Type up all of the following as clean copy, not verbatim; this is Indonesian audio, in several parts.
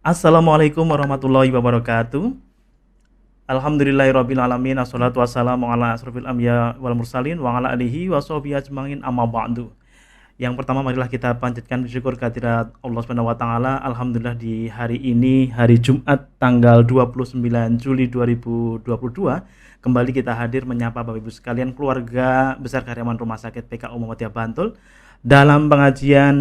Assalamualaikum warahmatullahi wabarakatuh. Alhamdulillahirabbil alamin, assalatu wassalamu ala asrofil anbiya wal mursalin wa ala alihi wa sahbihi ajmain, amma ba'du. Yang pertama marilah kita panjatkan syukur kehadirat Allah Subhanahu wa taala. Alhamdulillah di hari ini, hari Jumat tanggal 29 Juli 2022, kembali kita hadir menyapa Bapak Ibu sekalian, keluarga besar karyawan Rumah Sakit PKU Muhammadiyah Bantul dalam pengajian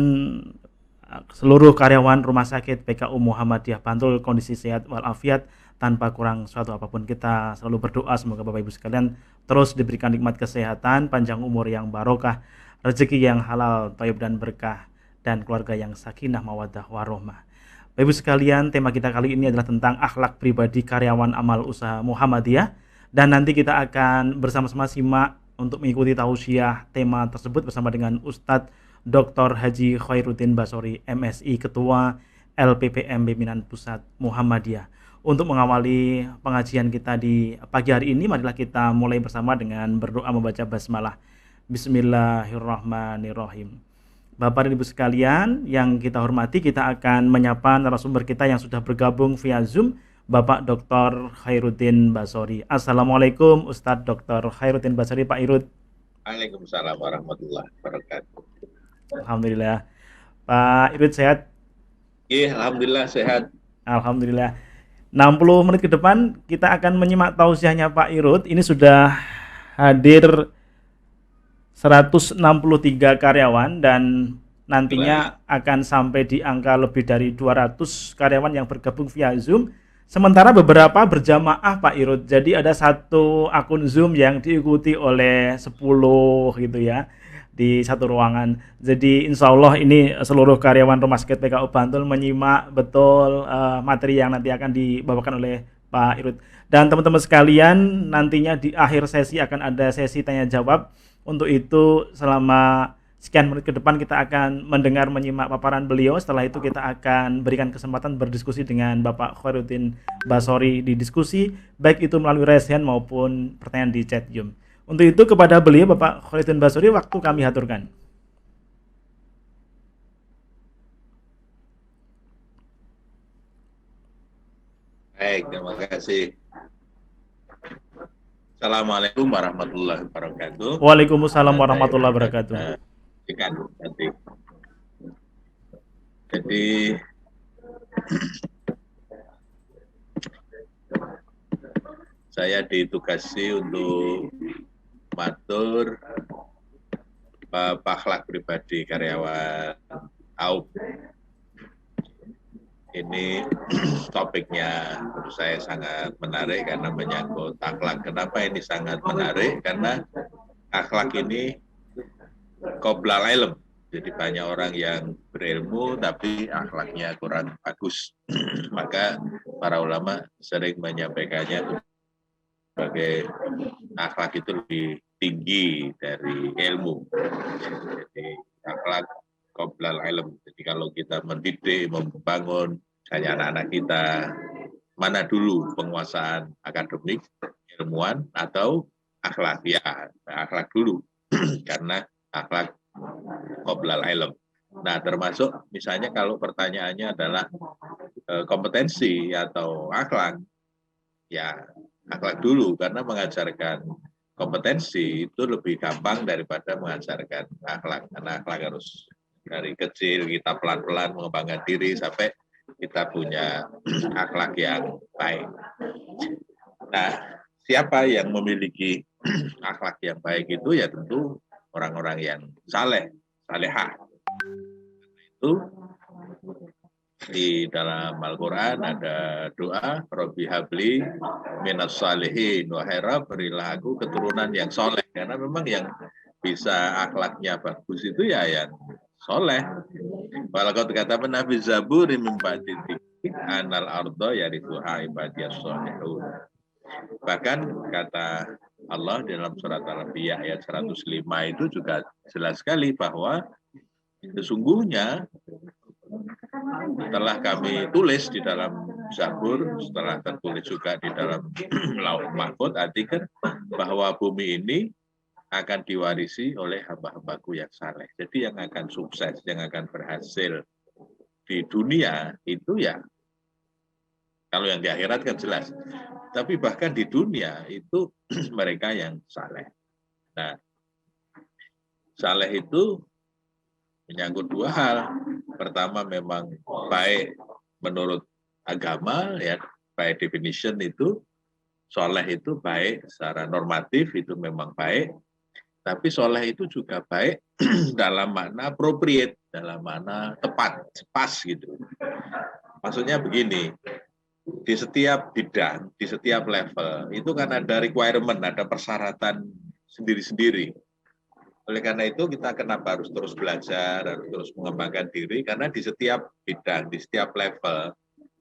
seluruh karyawan Rumah Sakit PKU Muhammadiyah Bantul kondisi sehat walafiat tanpa kurang suatu apapun. Kita selalu berdoa semoga Bapak Ibu sekalian terus diberikan nikmat kesehatan, panjang umur yang barokah, rezeki yang halal, thayyib dan berkah, dan keluarga yang sakinah mawaddah warohmah. Bapak Ibu sekalian, tema kita kali ini adalah tentang akhlak pribadi karyawan amal usaha Muhammadiyah, dan nanti kita akan bersama-sama simak untuk mengikuti tausiah tema tersebut bersama dengan Ustadz Dr. Haji Khairuddin Basori, MSI, Ketua LPPM Pimpinan Pusat Muhammadiyah. Untuk mengawali pengajian kita di pagi hari ini, marilah kita mulai bersama dengan berdoa membaca basmalah. Bismillahirrahmanirrahim. Bapak dan Ibu sekalian yang kita hormati, kita akan menyapa narasumber kita yang sudah bergabung via Zoom, Bapak Dr. Khairuddin Basori. Assalamualaikum Ustadz Dr. Khairuddin Basori, Pak Irud. Waalaikumsalam warahmatullahi wabarakatuh. Alhamdulillah. Pak Irud sehat? Iya, alhamdulillah sehat. Alhamdulillah. 60 menit ke depan kita akan menyimak tausiahnya Pak Irud. Ini sudah hadir 163 karyawan dan nantinya akan sampai di angka lebih dari 200 karyawan yang bergabung via Zoom. Sementara beberapa berjamaah Pak Irud. Jadi ada satu akun Zoom yang diikuti oleh 10 gitu ya di satu ruangan. Jadi insya Allah ini seluruh karyawan Rumah Sakit PKU Bantul menyimak betul materi yang nanti akan dibawakan oleh Pak Irud. Dan teman-teman sekalian, nantinya di akhir sesi akan ada sesi tanya jawab. Untuk itu selama sekian menit ke depan kita akan mendengar menyimak paparan beliau. Setelah itu kita akan berikan kesempatan berdiskusi dengan Bapak Khairuddin Basori di diskusi, baik itu melalui raise hand maupun pertanyaan di chat Zoom. Untuk itu kepada beliau Bapak Khairuddin Basori, waktu kami aturkan. Baik, terima kasih. Assalamualaikum warahmatullahi wabarakatuh. Waalaikumsalam Saya warahmatullahi wabarakatuh. ikan nanti. Jadi saya ditugasi untuk matur akhlak pribadi karyawan AUP. Ini topiknya menurut saya sangat menarik karena menyangkut akhlak. Kenapa ini sangat menarik? Karena akhlak ini qoblal ilm. Jadi banyak orang yang berilmu tapi akhlaknya kurang bagus. Maka para ulama sering menyampaikannya sebagai akhlak itu lebih tinggi dari ilmu. Jadi akhlak qoblal ilm. Jadi kalau kita mendidik, membangun hanya anak-anak kita, mana dulu penguasaan akademik, ilmuwan, atau akhlak? Ya, akhlak dulu. Karena akhlak qoblal ilm. Nah, termasuk misalnya kalau pertanyaannya adalah kompetensi atau akhlak, ya akhlak dulu. Karena mengajarkan kompetensi itu lebih gampang daripada mengajarkan akhlak. Karena akhlak harus dari kecil kita pelan-pelan mengembangkan diri sampai kita punya akhlak yang baik. Nah, siapa yang memiliki akhlak yang baik itu ya tentu orang-orang yang saleh, salehah. Itu di dalam Al-Quran ada doa Rabbi habli minas salihin wahera, berilah aku keturunan yang soleh. Karena memang yang bisa akhlaknya bagus itu ya yang soleh. Walaupun kata Nabi Zabur mimpi anal ardo yarithuha ibadiyas solehun. Bahkan kata Allah dalam surat Al-Anbiya ayat 105 itu juga jelas sekali bahwa sesungguhnya setelah kami tulis di dalam Zabur, setelah tertulis juga di dalam Lauh Mahfud, artikan bahwa bumi ini akan diwarisi oleh hamba-hambaku yang saleh. Jadi yang akan sukses, yang akan berhasil di dunia itu ya Kalau yang di akhirat kan jelas. Tapi bahkan di dunia itu mereka yang saleh. Nah, saleh itu menyangkut dua hal. Pertama memang baik menurut agama, ya, by definition itu soleh itu baik secara normatif, itu memang baik. Tapi soleh itu juga baik dalam makna appropriate, dalam makna tepat, pas gitu. Maksudnya begini, di setiap bidang, di setiap level, itu kan ada requirement, ada persyaratan sendiri-sendiri. Oleh karena itu kita kenapa harus terus belajar, harus terus mengembangkan diri, karena di setiap bidang, di setiap level,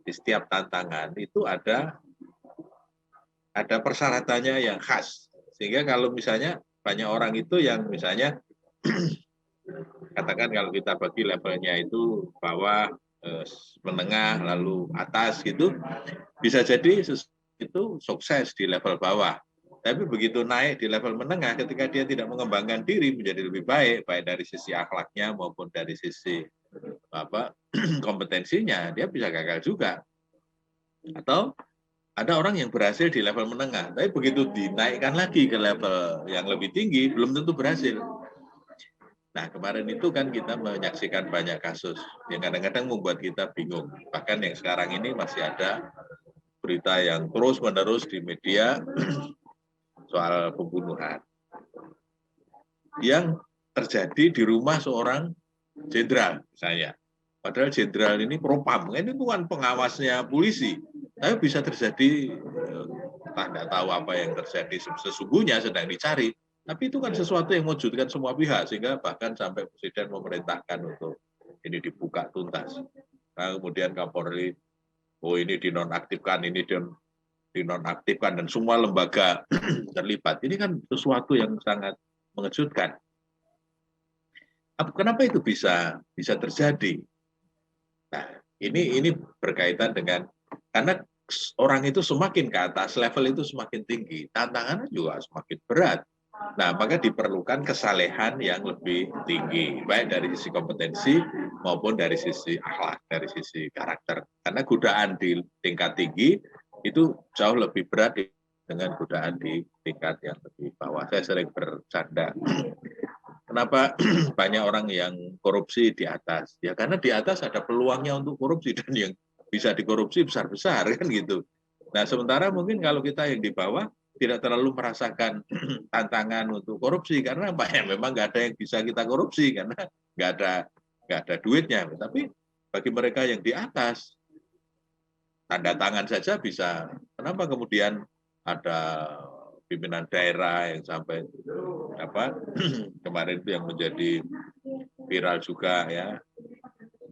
di setiap tantangan itu ada persyaratannya yang khas. Sehingga kalau misalnya banyak orang itu yang misalnya katakan kalau kita bagi levelnya itu bawah, menengah, lalu atas gitu, bisa jadi itu sukses di level bawah. Tapi begitu naik di level menengah, ketika dia tidak mengembangkan diri menjadi lebih baik, baik dari sisi akhlaknya maupun dari sisi kompetensinya, dia bisa gagal juga. Atau ada orang yang berhasil di level menengah, tapi begitu dinaikkan lagi ke level yang lebih tinggi, belum tentu berhasil. Nah, kemarin itu kan kita menyaksikan banyak kasus yang kadang-kadang membuat kita bingung. Bahkan yang sekarang ini masih ada berita yang terus-menerus di media soal pembunuhan yang terjadi di rumah seorang jenderal misalnya. Padahal jenderal ini propam, ini bukan pengawasnya polisi. Tapi bisa terjadi, kita nggak tahu apa yang terjadi sesungguhnya sedang dicari. Tapi itu kan sesuatu yang mewujudkan semua pihak, sehingga bahkan sampai Presiden memerintahkan untuk ini dibuka tuntas. Nah, kemudian Kapolri, oh ini dinonaktifkan, ini dinonaktifkan, dan semua lembaga terlibat. Ini kan sesuatu yang sangat mengejutkan. Kenapa itu bisa terjadi? Nah, ini berkaitan dengan, karena orang itu semakin ke atas, level itu semakin tinggi, tantangannya juga semakin berat. Nah, maka diperlukan kesalehan yang lebih tinggi, baik dari sisi kompetensi maupun dari sisi akhlak, dari sisi karakter. Karena godaan di tingkat tinggi itu jauh lebih berat dengan godaan di tingkat yang lebih bawah. Saya sering bercanda. Kenapa banyak orang yang korupsi di atas? Ya karena di atas ada peluangnya untuk korupsi, dan yang bisa dikorupsi besar-besar kan gitu. Nah, sementara mungkin kalau kita yang di bawah tidak terlalu merasakan tantangan untuk korupsi, karena apa ya, memang nggak ada yang bisa kita korupsi karena nggak ada duitnya. Tapi bagi mereka yang di atas, tanda tangan saja bisa. Kenapa kemudian ada pimpinan daerah yang sampai kemarin itu yang menjadi viral juga, ya,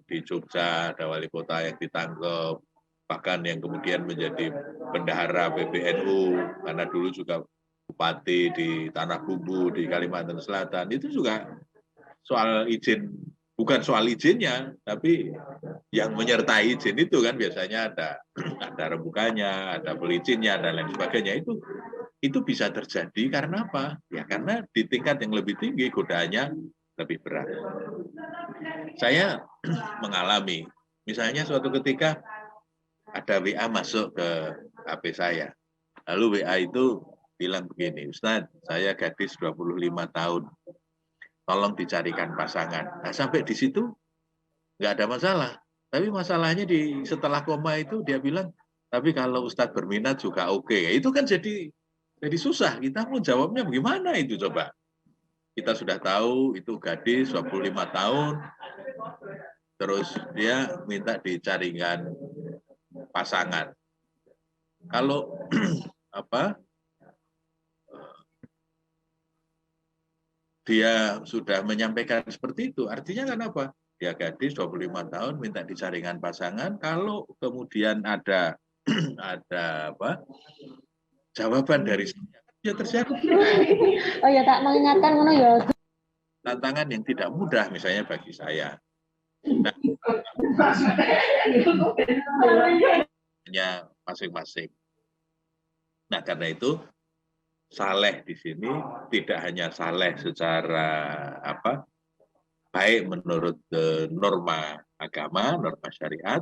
di Jogja ada wali kota yang ditangkap, bahkan yang kemudian menjadi bendahara PBNU karena dulu juga bupati di Tanah Bumbu di Kalimantan Selatan. Itu juga soal izin, bukan soal izinnya, tapi yang menyertai izin itu kan biasanya ada rembukannya, ada pelizinnya dan lain sebagainya. Itu bisa terjadi karena apa? Ya karena di tingkat yang lebih tinggi godaannya lebih berat. Saya mengalami, misalnya suatu ketika ada WA masuk ke HP saya. Lalu WA itu bilang begini, Ustadz, saya gadis 25 tahun, tolong dicarikan pasangan. Nah, sampai di situ nggak ada masalah. Tapi masalahnya setelah koma itu dia bilang, tapi kalau Ustadz berminat juga oke. Itu kan jadi susah. Kita mau jawabnya bagaimana itu coba. Kita sudah tahu itu gadis 25 tahun, terus dia minta dicarikan pasangan. Kalau dia sudah menyampaikan seperti itu, artinya kan apa? Dia gadis 25 tahun minta dicarikan pasangan, kalau kemudian ada jawaban dari saya, ya terjadi. Oh ya, tak mengingatkan ngono ya. Tantangan yang tidak mudah misalnya bagi saya. Nah, hanya masing-masing. Nah, karena itu saleh di sini tidak hanya saleh secara baik menurut norma agama, norma syariat,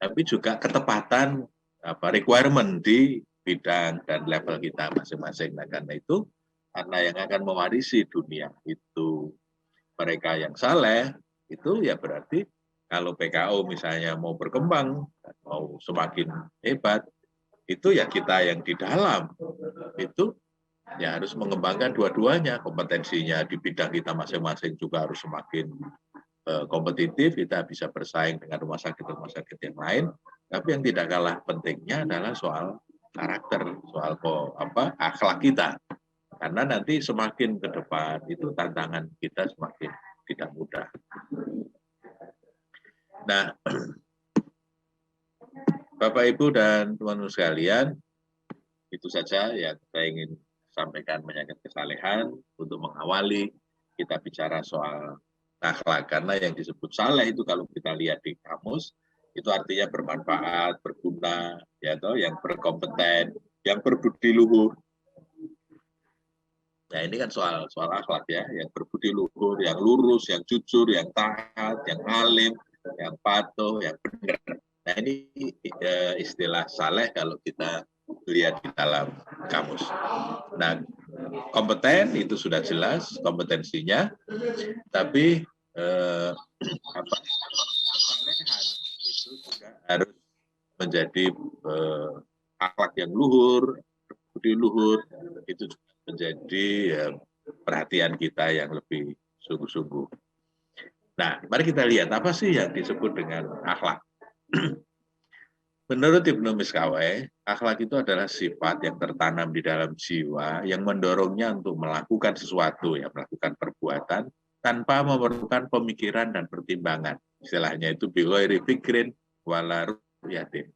tapi juga ketepatan requirement di bidang dan level kita masing-masing. Nah, karena itu, karena yang akan mewarisi dunia itu mereka yang saleh, itu ya berarti kalau PKO misalnya mau berkembang, mau semakin hebat, itu ya kita yang di dalam itu ya harus mengembangkan dua-duanya, kompetensinya di bidang kita masing-masing juga harus semakin kompetitif, kita bisa bersaing dengan rumah sakit yang lain. Tapi yang tidak kalah pentingnya adalah soal karakter, soal akhlak kita. Karena nanti semakin ke depan itu tantangan kita semakin tidak mudah. Nah, Bapak Ibu dan teman-teman sekalian, itu saja yang saya ingin sampaikan menyangkut kesalehan untuk mengawali kita bicara soal akhlak. Karena yang disebut saleh itu kalau kita lihat di kamus, itu artinya bermanfaat, berguna, ya toh, yang berkompeten, yang berbudi luhur. Nah, ini kan soal akhlak ya, yang berbudi luhur, yang lurus, yang jujur, yang taat, yang alim, yang patuh, yang benar. Nah, ini istilah saleh kalau kita lihat di dalam kamus. Nah, kompeten itu sudah jelas kompetensinya, tapi kesalehan itu juga harus menjadi akhlak yang luhur, budi luhur, itu menjadi perhatian kita yang lebih sungguh-sungguh. Nah, mari kita lihat apa sih yang disebut dengan akhlak. Menurut Ibnu Miskawai, akhlak itu adalah sifat yang tertanam di dalam jiwa yang mendorongnya untuk melakukan sesuatu, ya, melakukan perbuatan tanpa memerlukan pemikiran dan pertimbangan. Istilahnya itu bighairi fikrin wala ru'yatin.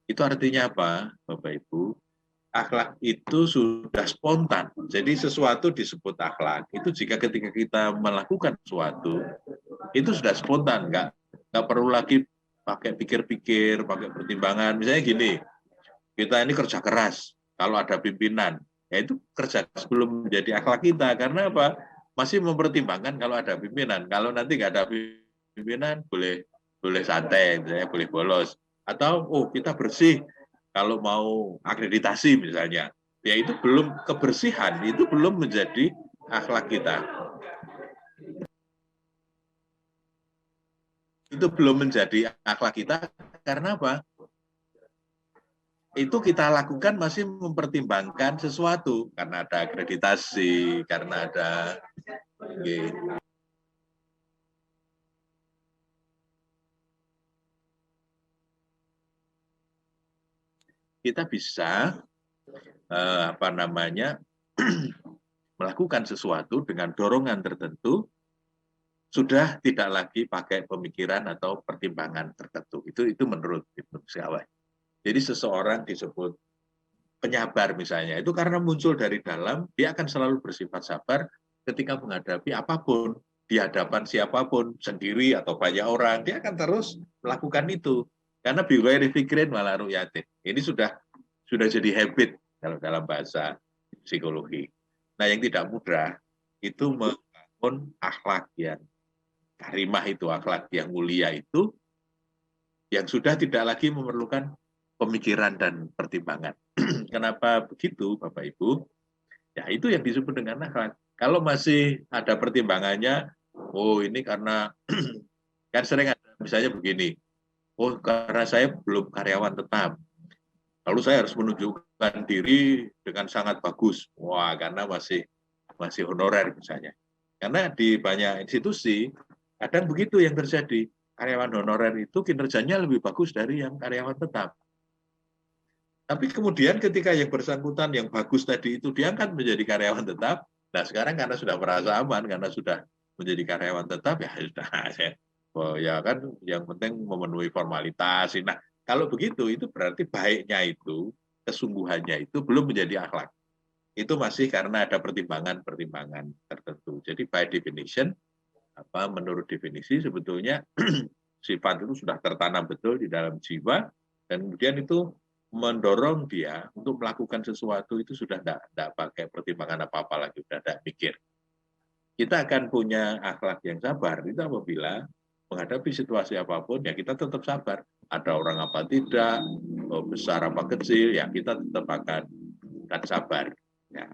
Itu artinya apa, Bapak Ibu? Akhlak itu sudah spontan. Jadi sesuatu disebut akhlak itu jika ketika kita melakukan sesuatu itu sudah spontan, nggak perlu lagi pakai pikir-pikir, pakai pertimbangan. Misalnya gini, kita ini kerja keras, kalau ada pimpinan, ya itu kerja keras belum menjadi akhlak kita. Karena apa? Masih mempertimbangkan kalau ada pimpinan. Kalau nanti nggak ada pimpinan, boleh santai, misalnya boleh bolos. Atau, kita bersih, kalau mau akreditasi misalnya. Ya itu belum, kebersihan, itu belum menjadi akhlak kita. Itu belum menjadi akhlak kita karena apa? Itu kita lakukan masih mempertimbangkan sesuatu karena ada akreditasi, karena ada kita bisa melakukan sesuatu dengan dorongan tertentu, sudah tidak lagi pakai pemikiran atau pertimbangan tertentu. Itu menurut Ibnu Miskawai. Jadi seseorang disebut penyabar misalnya, itu karena muncul dari dalam, dia akan selalu bersifat sabar ketika menghadapi apapun, di hadapan siapapun, sendiri atau banyak orang, dia akan terus melakukan itu. Karena bighairi fikrin wala ru'yatin. Ini sudah jadi habit kalau dalam bahasa psikologi. Nah, yang tidak mudah itu membangun akhlak yang karimah itu, akhlak yang mulia itu, yang sudah tidak lagi memerlukan pemikiran dan pertimbangan. Kenapa begitu, Bapak Ibu? Ya, itu yang disebut dengan akhlak. Kalau masih ada pertimbangannya, ini karena kan sering ada misalnya begini, karena saya belum karyawan tetap, lalu saya harus menunjukkan diri dengan sangat bagus. Wah, karena masih honorer misalnya. Karena di banyak institusi kadang begitu yang terjadi. Karyawan honorer itu kinerjanya lebih bagus dari yang karyawan tetap. Tapi kemudian ketika yang bersangkutan yang bagus tadi itu diangkat menjadi karyawan tetap, nah sekarang karena sudah merasa aman, karena sudah menjadi karyawan tetap, ya sudah, ya kan yang penting memenuhi formalitas. Nah, kalau begitu itu berarti baiknya itu, kesungguhannya itu belum menjadi akhlak. Itu masih karena ada pertimbangan-pertimbangan tertentu. Jadi by definition, menurut definisi sebetulnya sifat itu sudah tertanam betul di dalam jiwa, dan kemudian itu mendorong dia untuk melakukan sesuatu itu sudah tidak pakai pertimbangan apa-apa lagi, sudah tidak mikir. Kita akan punya akhlak yang sabar itu apabila menghadapi situasi apapun, ya kita tetap sabar. ada orang apa tidak, besar apa kecil, ya kita tetap akan sabar. Ya.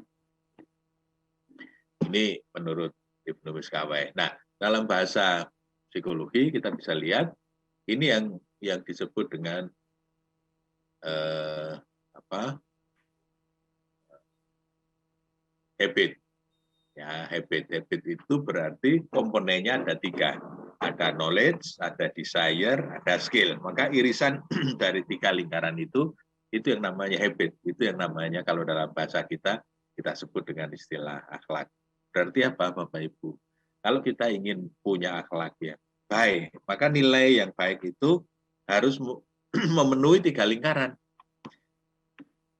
Ini menurut Ibnu Miskawai. Nah, dalam bahasa psikologi kita bisa lihat ini yang disebut dengan habit. Ya, habit itu berarti komponennya ada 3. Ada knowledge, ada desire, ada skill. Maka irisan dari 3 lingkaran itu yang namanya habit. Itu yang namanya kalau dalam bahasa kita sebut dengan istilah akhlak. Berarti apa Bapak Ibu? Kalau kita ingin punya akhlak yang baik, maka nilai yang baik itu harus memenuhi 3 lingkaran.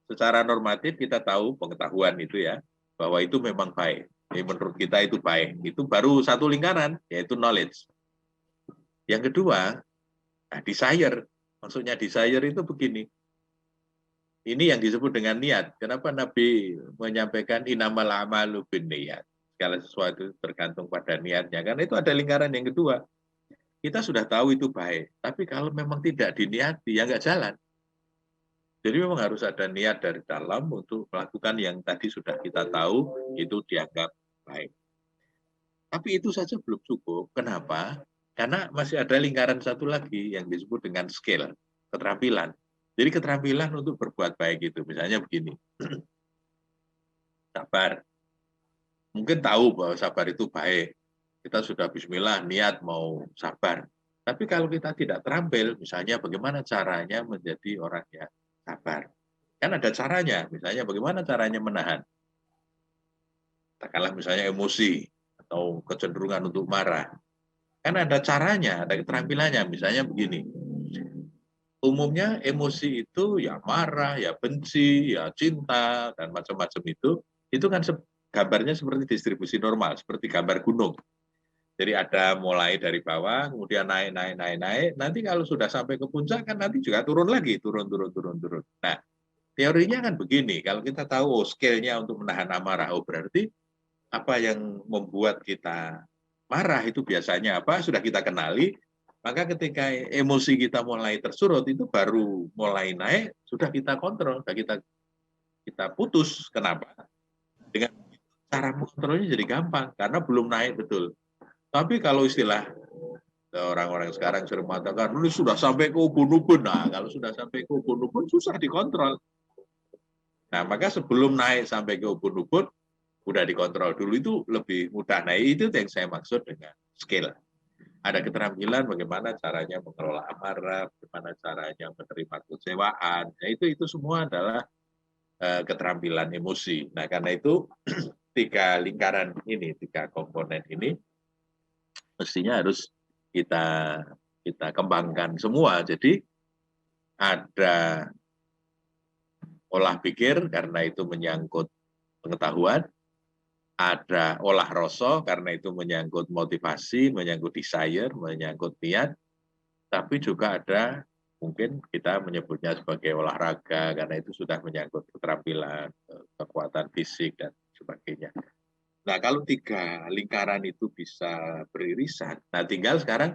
Secara normatif kita tahu pengetahuan itu ya, bahwa itu memang baik. Jadi menurut kita itu baik. Itu baru 1 lingkaran, yaitu knowledge. Yang kedua, desire. Maksudnya desire itu begini. Ini yang disebut dengan niat. Kenapa Nabi menyampaikan innamal a'malu binniyat? Segala sesuatu tergantung pada niatnya. Karena itu ada lingkaran yang kedua. Kita sudah tahu itu baik. Tapi kalau memang tidak diniati, ya nggak jalan. Jadi memang harus ada niat dari dalam untuk melakukan yang tadi sudah kita tahu, itu dianggap baik. Tapi itu saja belum cukup. Kenapa? Karena masih ada lingkaran satu lagi yang disebut dengan skill, keterampilan. Jadi keterampilan untuk berbuat baik itu. Misalnya begini, sabar. Mungkin tahu bahwa sabar itu baik. Kita sudah bismillah, niat mau sabar. Tapi kalau kita tidak terampil, misalnya bagaimana caranya menjadi orang yang sabar. Kan ada caranya, misalnya bagaimana caranya menahan. Katakanlah misalnya emosi atau kecenderungan untuk marah. Kan ada caranya, ada keterampilannya. Misalnya begini, umumnya emosi itu ya marah, ya benci, ya cinta, dan macam-macam itu kan gambarnya seperti distribusi normal, seperti gambar gunung. Jadi ada mulai dari bawah, kemudian naik, nanti kalau sudah sampai ke puncak kan nanti juga turun lagi, turun. Nah, teorinya kan begini, kalau kita tahu skill-nya untuk menahan amarah, berarti apa yang membuat kita marah itu biasanya apa, sudah kita kenali, maka ketika emosi kita mulai tersurut, itu baru mulai naik, sudah kita kontrol, sudah kita putus. Kenapa? Dengan cara mengontrolnya jadi gampang, karena belum naik betul. Tapi kalau istilah orang-orang sekarang sering mengatakan, ini sudah sampai ke ubun-ubun. Nah, kalau sudah sampai ke ubun-ubun, susah dikontrol. Nah, maka sebelum naik sampai ke ubun-ubun, udah dikontrol dulu itu lebih mudah. Nah, itu yang saya maksud dengan skill. Ada keterampilan bagaimana caranya mengelola amarah, bagaimana caranya menerima kecewaan. Nah, itu semua adalah keterampilan emosi. Nah, karena itu 3 lingkaran ini, 3 komponen ini mestinya harus kita kembangkan semua. Jadi ada olah pikir karena itu menyangkut pengetahuan, ada olah rasa karena itu menyangkut motivasi, menyangkut desire, menyangkut niat, tapi juga ada mungkin kita menyebutnya sebagai olahraga karena itu sudah menyangkut keterampilan, kekuatan fisik dan sebagainya. Nah, kalau 3 lingkaran itu bisa beririsan, nah tinggal sekarang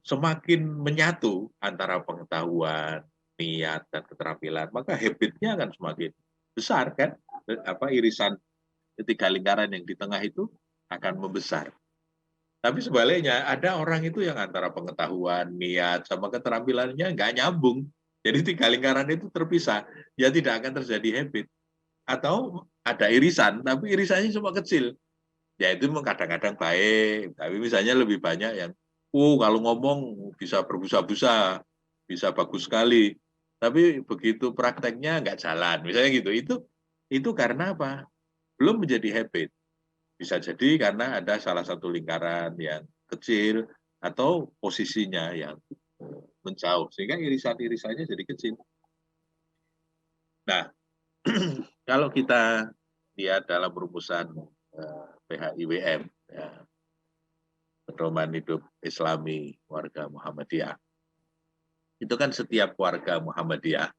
semakin menyatu antara pengetahuan, niat, dan keterampilan, maka habitnya akan semakin besar kan? Irisan 3 lingkaran yang di tengah itu akan membesar. Tapi sebaliknya, ada orang itu yang antara pengetahuan, niat, sama keterampilannya nggak nyambung. Jadi 3 lingkaran itu terpisah, ya tidak akan terjadi habit. Atau ada irisan, tapi irisannya cuma kecil. Ya itu kadang-kadang baik, tapi misalnya lebih banyak yang, kalau ngomong bisa berbusa-busa, bisa bagus sekali. Tapi begitu prakteknya nggak jalan, misalnya gitu. Itu karena apa? Belum menjadi habit. Bisa jadi karena ada salah satu lingkaran yang kecil atau posisinya yang menjauh, sehingga irisan-irisannya jadi kecil. Nah, kalau kita lihat dalam rumusan PHIWM, ya, Pedoman Hidup Islami Warga Muhammadiyah, itu kan setiap warga Muhammadiyah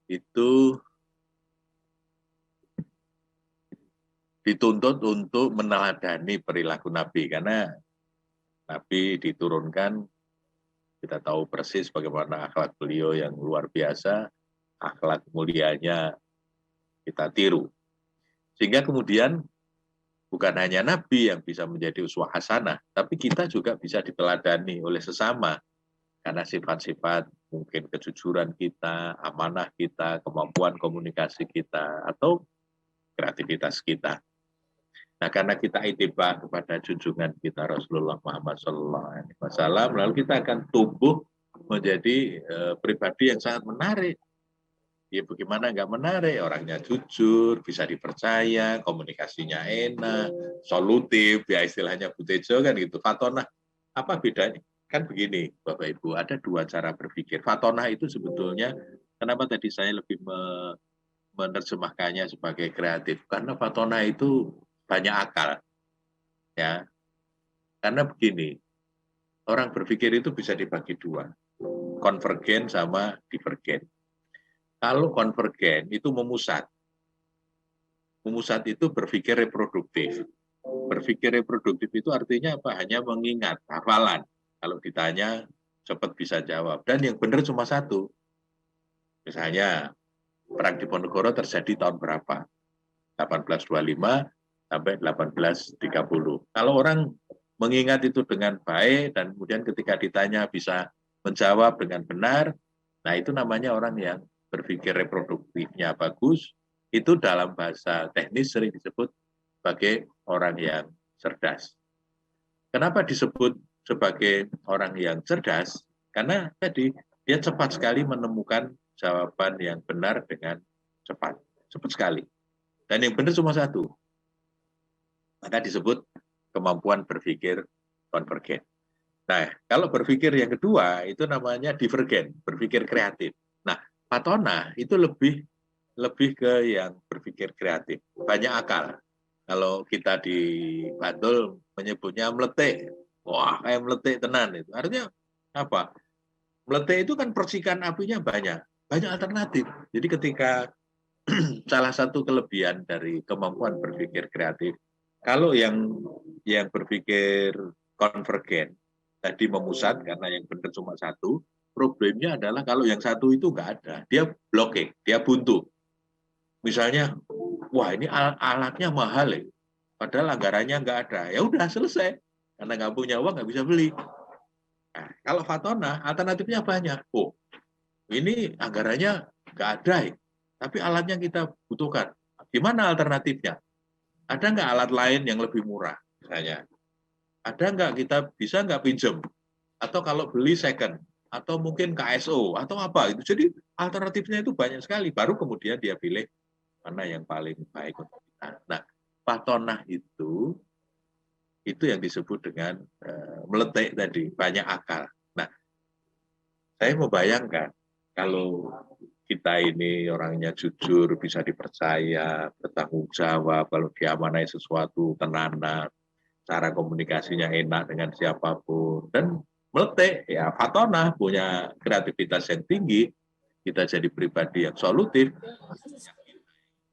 itu dituntut untuk meneladani perilaku Nabi, karena Nabi diturunkan Kita tahu persis bagaimana akhlak beliau yang luar biasa, akhlak mulianya kita tiru. Sehingga kemudian bukan hanya Nabi yang bisa menjadi uswah hasanah, tapi kita juga bisa diteladani oleh sesama. Karena sifat-sifat mungkin kejujuran kita, amanah kita, kemampuan komunikasi kita, atau kreativitas kita. Nah, karena kita ittiba kepada junjungan kita Rasulullah Muhammad SAW, lalu kita akan tumbuh menjadi pribadi yang sangat menarik. Ya bagaimana nggak menarik, orangnya jujur, bisa dipercaya, komunikasinya enak, solutif, ya istilahnya Bu Tejo kan gitu. Fatonah, apa bedanya? Kan begini, Bapak Ibu, ada dua cara berpikir. Fatonah itu sebetulnya, kenapa tadi saya lebih menerjemahkannya sebagai kreatif? Karena fatonah itu banyak akal, ya. Karena begini, orang berpikir itu bisa dibagi dua, konvergen sama divergen. Kalau konvergen itu memusat. Memusat itu berpikir reproduktif. Berpikir reproduktif itu artinya apa? Hanya mengingat, hafalan. Kalau ditanya, cepat bisa jawab. Dan yang benar cuma satu. Misalnya, Perang Diponegoro terjadi tahun berapa? 1825 sampai 1830. Kalau orang mengingat itu dengan baik, dan kemudian ketika ditanya bisa menjawab dengan benar, nah itu namanya orang yang berpikir reproduktifnya bagus, itu dalam bahasa teknis sering disebut sebagai orang yang cerdas. Kenapa disebut sebagai orang yang cerdas? Karena tadi dia cepat sekali menemukan jawaban yang benar dengan cepat. Cepat sekali. Dan yang benar cuma satu. Maka disebut kemampuan berpikir konvergen. Nah, kalau berpikir yang kedua, itu namanya divergen, berpikir kreatif. Nah, Fatona itu lebih ke yang berpikir kreatif, banyak akal. Kalau kita di Bantul menyebutnya meletik, wah kayak meletik tenan itu. Artinya apa? Meletik itu kan percikan apinya banyak alternatif. Jadi ketika salah satu kelebihan dari kemampuan berpikir kreatif, kalau yang berpikir konvergen tadi memusat karena yang benar cuma satu, problemnya adalah kalau yang satu itu nggak ada, dia blocking, dia buntu. Misalnya, wah ini alatnya mahal ya, padahal anggarannya nggak ada, ya udah selesai, karena nggak punya uang nggak bisa beli. Nah, kalau Fatona alternatifnya banyak. Oh, ini anggarannya nggak ada ya, tapi alatnya kita butuhkan. Gimana alternatifnya? Ada nggak alat lain yang lebih murah? Misalnya, ada nggak kita bisa nggak pinjam? Atau kalau beli second? Atau mungkin KSO? Atau apa? Itu jadi alternatifnya itu banyak sekali. Baru kemudian dia pilih mana yang paling baik untuk kita. Nah, Fatonah itu yang disebut dengan meletik tadi, banyak akal. Nah, saya mau bayangkan kalau kita ini orangnya jujur, bisa dipercaya, bertanggung jawab, kalau diamanai sesuatu, tenanan, cara komunikasinya enak dengan siapapun, dan meletik, ya Fatona punya kreativitas yang tinggi, kita jadi pribadi yang solutif,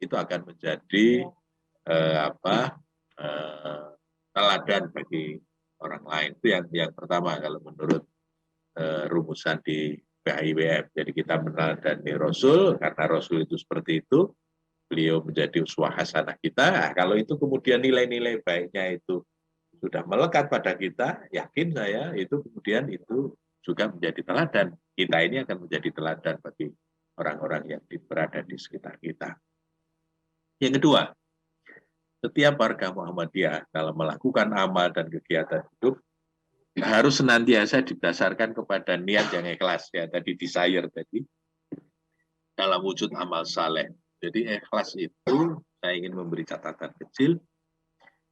itu akan menjadi teladan bagi orang lain. Itu yang pertama kalau menurut rumusan di PAIWF. Jadi kita meneladani Rasul, karena Rasul itu seperti itu, beliau menjadi uswah hasanah kita. Nah, kalau itu kemudian nilai-nilai baiknya itu sudah melekat pada kita, yakin saya itu kemudian itu juga menjadi teladan. Kita ini akan menjadi teladan bagi orang-orang yang berada di sekitar kita. Yang kedua, setiap warga Muhammadiyah dalam melakukan amal dan kegiatan hidup harus senantiasa didasarkan kepada niat yang ikhlas, ya tadi desire tadi, dalam wujud amal saleh. Jadi ikhlas itu, saya ingin memberi catatan kecil,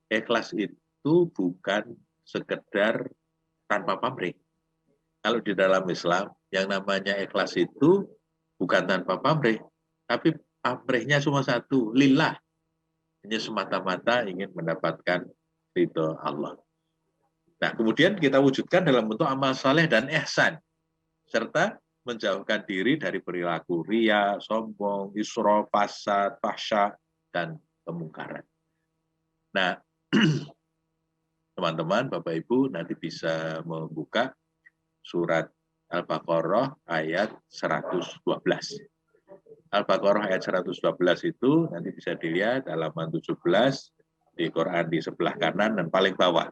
ikhlas itu bukan sekedar tanpa pamrih. Kalau di dalam Islam, yang namanya ikhlas itu bukan tanpa pamrih, tapi pamrihnya cuma satu, lillah. Hanya semata-mata ingin mendapatkan ridho Allah. Nah, kemudian kita wujudkan dalam bentuk amal saleh dan ihsan, serta menjauhkan diri dari perilaku ria, sombong, isrof, fasad, fahsya, dan kemungkaran. Nah, teman-teman, Bapak Ibu nanti bisa membuka surat Al-Baqarah ayat 112. Al-Baqarah ayat 112 itu nanti bisa dilihat halaman 17 di Quran di sebelah kanan dan paling bawah.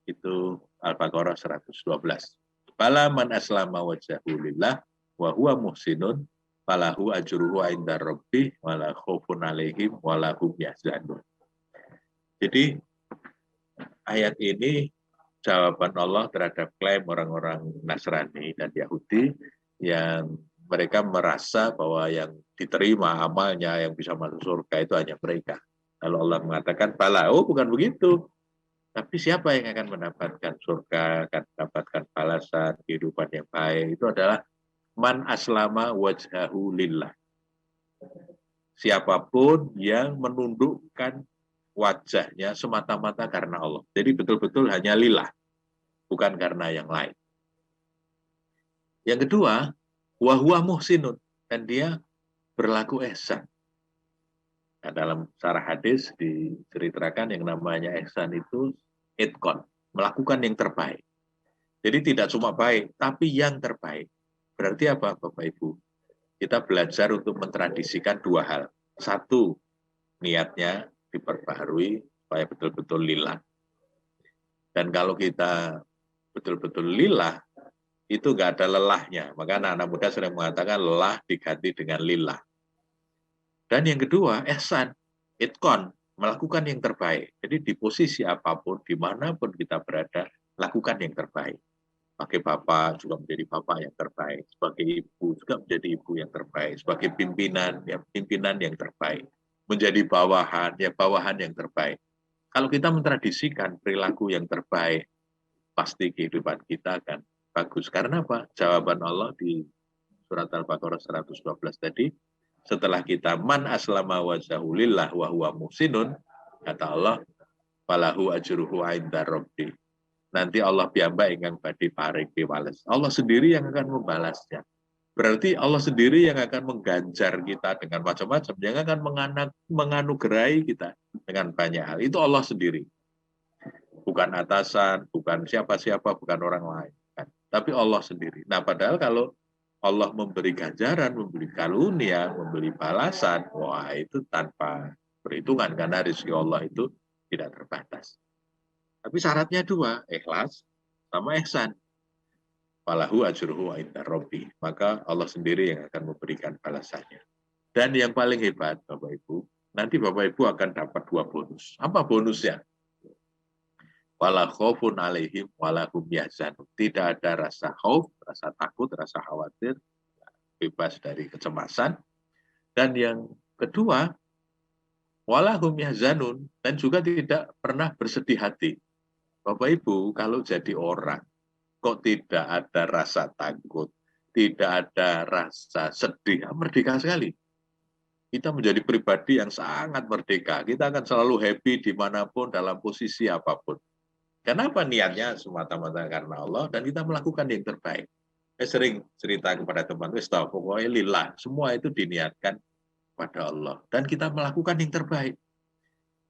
Itu Al-Baqarah 112. Fala man aslama wajhahu lillah wa huwa muhsinun falahu ajruhu 'inda rabbih wala khaufun 'alaihim wala hum yahzanun. Jadi ayat ini jawaban Allah terhadap klaim orang-orang Nasrani dan Yahudi yang mereka merasa bahwa yang diterima amalnya yang bisa masuk surga itu hanya mereka. Lalu Allah mengatakan, "Bala, bukan begitu. Tapi siapa yang akan mendapatkan surga, akan mendapatkan balasan, kehidupan yang baik, itu adalah man aslama wajhahu lillah. Siapapun yang menundukkan wajahnya semata-mata karena Allah. Jadi betul-betul hanya lillah, bukan karena yang lain. Yang kedua, wahuwa muhsinun, dan dia berlaku ihsan. Nah, dalam syarah hadis diceritakan yang namanya ihsan itu itqan, melakukan yang terbaik. Jadi tidak cuma baik, tapi yang terbaik. Berarti apa, Bapak Ibu? Kita belajar untuk mentradisikan dua hal. Satu, niatnya diperbaharui supaya betul-betul lillah. Dan kalau kita betul-betul lillah, itu nggak ada lelahnya. Maka anak-anak muda sering mengatakan lelah diganti dengan lillah. Dan yang kedua, ihsan, itqan, melakukan yang terbaik. Jadi di posisi apapun, dimanapun kita berada, lakukan yang terbaik. Sebagai bapak juga menjadi bapak yang terbaik. Sebagai ibu juga menjadi ibu yang terbaik. Sebagai pimpinan, ya pimpinan yang terbaik. Menjadi bawahan, ya bawahan yang terbaik. Kalau kita mentradisikan perilaku yang terbaik, pasti kehidupan kita akan bagus. Karena apa? Jawaban Allah di surat Al-Baqarah 112 tadi, setelah kita man aslama wajhahu lillah wa huwa muhsinun, kata Allah, falahu ajruhu 'inda rabbih. Nanti Allah piyambak ingkang badhe paring piwales. Allah sendiri yang akan membalasnya. Berarti Allah sendiri yang akan mengganjar kita dengan macam-macam, yang akan menganugerahi kita dengan banyak hal. Itu Allah sendiri. Bukan atasan, bukan siapa-siapa, bukan orang lain. Tapi Allah sendiri. Nah, padahal kalau Allah memberi ganjaran, memberi karunia, memberi balasan, wah itu tanpa perhitungan, karena rezeki Allah itu tidak terbatas. Tapi syaratnya dua, ikhlas sama ihsan. Falahu ajruhu 'inda rabbih. Maka Allah sendiri yang akan memberikan balasannya. Dan yang paling hebat, Bapak Ibu, nanti Bapak Ibu akan dapat dua bonus. Apa bonusnya? Wala khaufun 'alaihim wala hum yahzanun. Tidak ada rasa khauf, rasa takut, rasa khawatir, bebas dari kecemasan. Dan yang kedua, wala hum yahzanun, dan juga tidak pernah bersedih hati. Bapak Ibu, kalau jadi orang, kok tidak ada rasa takut, tidak ada rasa sedih, merdeka sekali. Kita menjadi pribadi yang sangat merdeka. Kita akan selalu happy dimanapun, dalam posisi apapun. Kenapa? Niatnya semata-mata karena Allah, dan kita melakukan yang terbaik. Saya sering cerita kepada teman, pokoknya lillah, semua itu diniatkan pada Allah. Dan kita melakukan yang terbaik.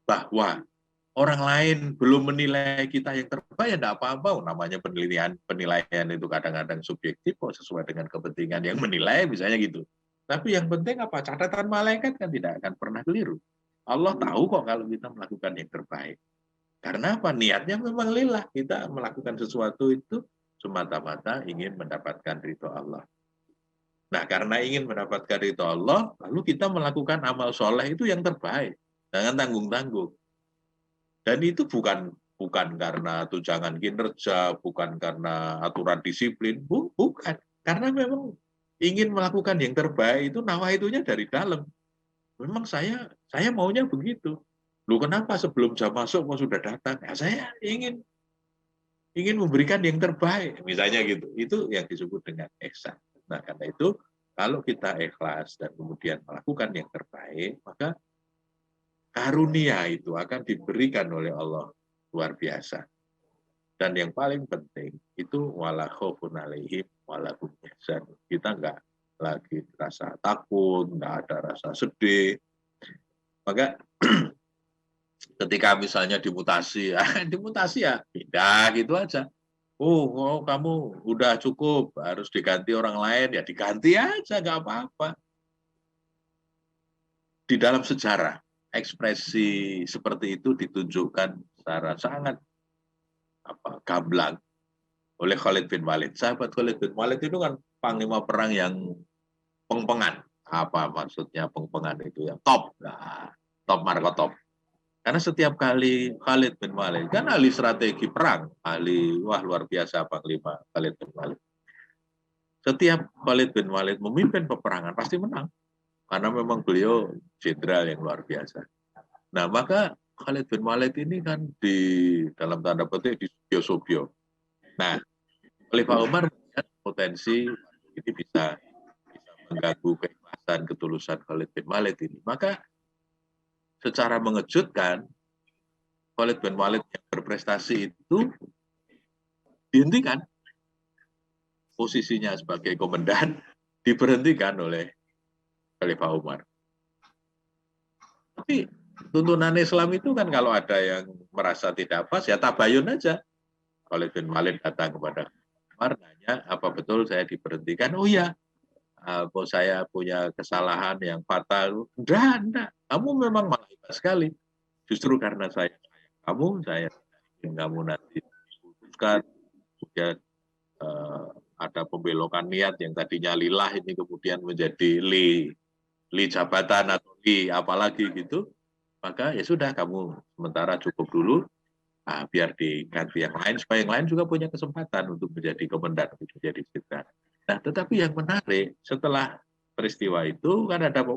Bahwa orang lain belum menilai kita yang terbaik, ya tidak apa-apa. Namanya penilaian itu kadang-kadang subjektif, sesuai dengan kepentingan yang menilai, misalnya gitu. Tapi yang penting apa? Catatan malaikat kan tidak akan pernah keliru. Allah tahu kok kalau kita melakukan yang terbaik. Karena apa? Niatnya memang lillah. Kita melakukan sesuatu itu semata-mata ingin mendapatkan ridho Allah. Nah, karena ingin mendapatkan ridho Allah, lalu kita melakukan amal soleh itu yang terbaik. Jangan tanggung-tanggung. Dan itu bukan karena tunjangan kinerja, bukan karena aturan disiplin, bukan. Karena memang ingin melakukan yang terbaik itu nawaitunya dari dalam. Memang saya maunya begitu. Loh, kenapa sebelum jam masuk mau sudah datang? Ya, saya ingin memberikan yang terbaik, misalnya gitu. Itu yang disebut dengan ihsan. Nah, karena itu kalau kita ikhlas dan kemudian melakukan yang terbaik, maka karunia itu akan diberikan oleh Allah luar biasa. Dan yang paling penting itu wala khaufun 'alaihim wala hum yahzanun. Kita nggak lagi rasa takut, nggak ada rasa sedih. Maka ketika misalnya dimutasi ya pindah gitu aja. Oh, kamu udah cukup, harus diganti orang lain, ya diganti aja, nggak apa-apa. Di dalam sejarah, ekspresi seperti itu ditunjukkan secara sangat gamblang oleh Khalid bin Walid. Sahabat Khalid bin Walid itu kan panglima perang yang pengpengan. Apa maksudnya pengpengan itu ya? Top. Nah, top marko top. Karena setiap kali Khalid bin Walid, kan ahli strategi perang, wah luar biasa Panglima Khalid bin Walid. Setiap Khalid bin Walid memimpin peperangan pasti menang. Karena memang beliau jenderal yang luar biasa. Nah, maka Khalid bin Walid ini kan di dalam tanda petik di Sobio. Nah, Khalifah Umar melihat potensi ini bisa mengganggu keikhlasan, ketulusan Khalid bin Walid ini. Maka secara mengejutkan, Khalid bin Walid yang berprestasi itu dihentikan. Posisinya sebagai komandan diberhentikan oleh Khalifah Umar. Tapi tuntunan Islam itu kan kalau ada yang merasa tidak pas, ya tabayun aja. Khalid bin Walid datang kepada Umar, nanya, apa betul saya diberhentikan? Oh iya, apa saya punya kesalahan yang fatal? Enggak. Kamu memang malah hebat sekali. Justru karena saya ingin kamu nanti diputuskan, kemudian ada pembelokan niat yang tadinya lillah ini kemudian menjadi li jabatan atau li apalagi gitu, maka ya sudah kamu sementara cukup dulu, biar diganti yang lain supaya yang lain juga punya kesempatan untuk menjadi komandan, untuk menjadi jenderal. Nah, tetapi yang menarik setelah peristiwa itu kan ada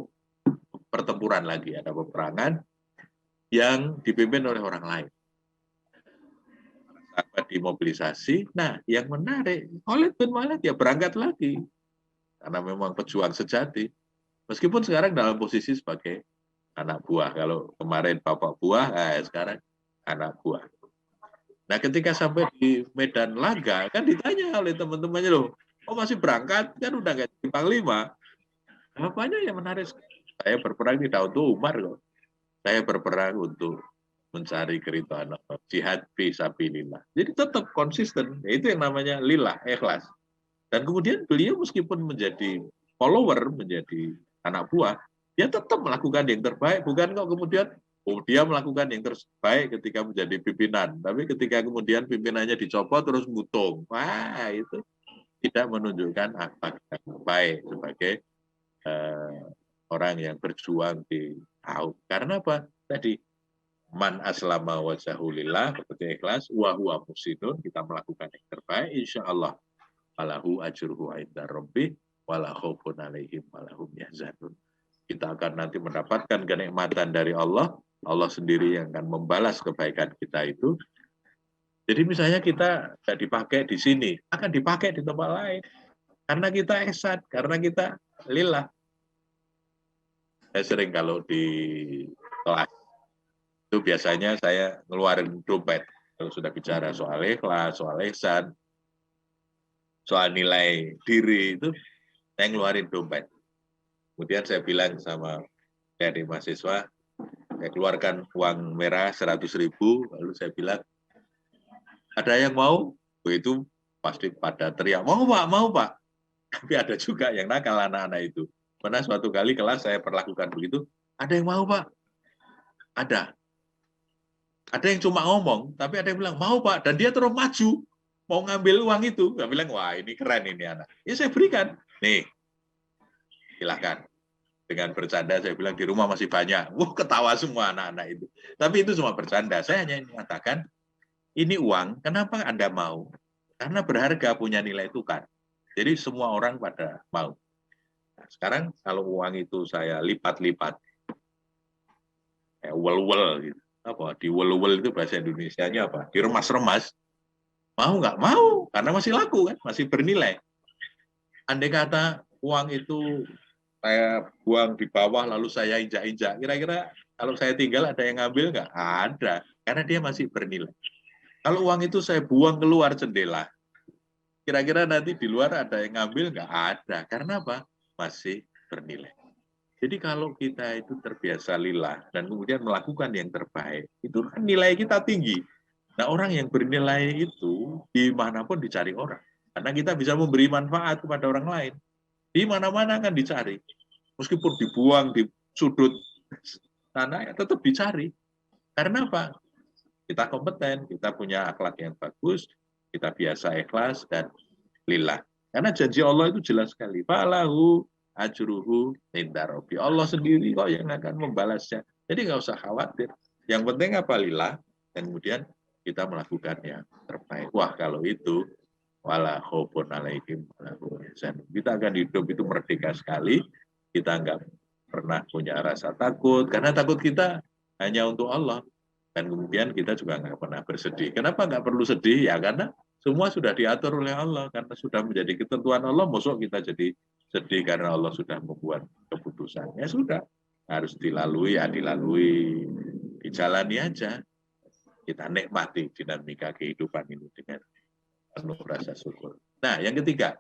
pertempuran lagi, ada peperangan yang dipimpin oleh orang lain. Sahabat dimobilisasi. Nah, yang menarik, Khalid bin Walid ya berangkat lagi. Karena memang pejuang sejati. Meskipun sekarang dalam posisi sebagai anak buah. Kalau kemarin bapak buah, sekarang anak buah. Nah, ketika sampai di medan laga, kan ditanya oleh teman-temannya, loh, oh masih berangkat? Kan udah nggak jadi panglima. Bapaknya yang menarik. Saya berperang di tahun Umar loh. Saya berperang untuk mencari keridhaan Allah, jihad fi sabilillah. Jadi tetap konsisten, itu yang namanya lillah, ikhlas. Dan kemudian beliau meskipun menjadi follower, menjadi anak buah, dia tetap melakukan yang terbaik, bukan kok kemudian dia melakukan yang terbaik ketika menjadi pimpinan, tapi ketika kemudian pimpinannya dicopot terus mutung. Wah, itu tidak menunjukkan akhlak yang baik sebagai orang yang berjuang di tahu. Karena apa? Tadi man aslama wajahulillah, seperti ikhlas, wa huwa muhsinun, kita melakukan yang terbaik, insya Allah falahu ajruhu inda rabbih wala khaufun alaihim walahum yahzanun. Kita akan nanti mendapatkan kenikmatan dari Allah, Allah sendiri yang akan membalas kebaikan kita itu. Jadi misalnya kita tidak dipakai di sini, akan dipakai di tempat lain. Karena kita ihsan, karena kita lillah. Saya sering kalau di kelas, itu biasanya saya ngeluarin dompet. Kalau sudah bicara soal ikhlas, soal ihsan, soal nilai diri itu, saya ngeluarin dompet. Kemudian saya bilang sama dari mahasiswa, saya keluarkan uang merah 100.000, lalu saya bilang, ada yang mau? Itu pasti pada teriak, mau Pak. Tapi ada juga yang nakal anak-anak itu. Pernah suatu kali kelas saya perlakukan begitu, ada yang mau Pak? Ada. Ada yang cuma ngomong, tapi ada yang bilang, mau Pak. Dan dia terus maju, mau ngambil uang itu. Saya bilang, wah ini keren ini anak. Ya saya berikan. Nih, silahkan. Dengan bercanda, saya bilang, di rumah masih banyak. Ketawa semua anak-anak itu. Tapi itu cuma bercanda. Saya hanya mengatakan, ini uang, kenapa Anda mau? Karena berharga, punya nilai tukar. Jadi semua orang pada mau. Nah, sekarang kalau uang itu saya lipat-lipat, kayak wel-wel gitu. Apa di wel-wel itu bahasa Indonesianya apa? Diremas-remas. Mau nggak? Mau, karena masih laku kan, masih bernilai. Andai kata uang itu saya buang di bawah lalu saya injak-injak, kira-kira kalau saya tinggal ada yang ngambil nggak? Ada, karena dia masih bernilai. Kalau uang itu saya buang keluar jendela, kira-kira nanti di luar ada yang ngambil nggak? Ada, karena apa? Masih bernilai. Jadi kalau kita itu terbiasa lillah dan kemudian melakukan yang terbaik, itu kan nilai kita tinggi. Nah, orang yang bernilai itu dimanapun dicari orang. Karena kita bisa memberi manfaat kepada orang lain. Di mana-mana kan dicari. Meskipun dibuang di sudut sana, ya tetap dicari. Karena apa? Kita kompeten, kita punya akhlak yang bagus, kita biasa ikhlas dan lillah. Karena janji Allah itu jelas sekali. Falahu ajruhu inda rabbi. Allah sendiri kok yang akan membalasnya. Jadi nggak usah khawatir. Yang penting apa lillah, dan kemudian kita melakukan yang terbaik. Wah, kalau itu wala khaufun alaihim wala hum yahzanun. Kita akan hidup itu merdeka sekali. Kita nggak pernah punya rasa takut, karena takut kita hanya untuk Allah. Dan kemudian kita juga nggak pernah bersedih. Kenapa nggak perlu sedih? Ya karena semua sudah diatur oleh Allah. Karena sudah menjadi ketentuan Allah, mosok kita jadi sedih karena Allah sudah membuat keputusan. Ya sudah, harus dilalui, ya dilalui. Dijalani aja. Kita nikmati dinamika kehidupan ini dengan penuh rasa syukur. Nah, yang ketiga,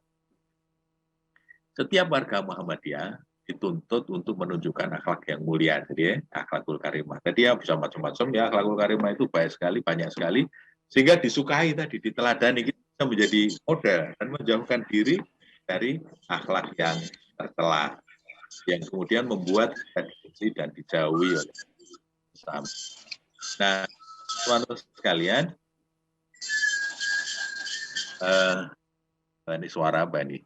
setiap warga Muhammadiyah dituntut untuk menunjukkan akhlak yang mulia. Jadi akhlakul karimah. Tadi ya bisa macam-macam ya, akhlakul karimah itu baik sekali, banyak sekali, sehingga disukai tadi, diteladani, kita bisa menjadi model dan menjauhkan diri dari akhlak yang tercela, yang kemudian membuat kita dibenci dan dijauhi oleh Islam. Nah, teman-teman sekalian, ini suara apa ini?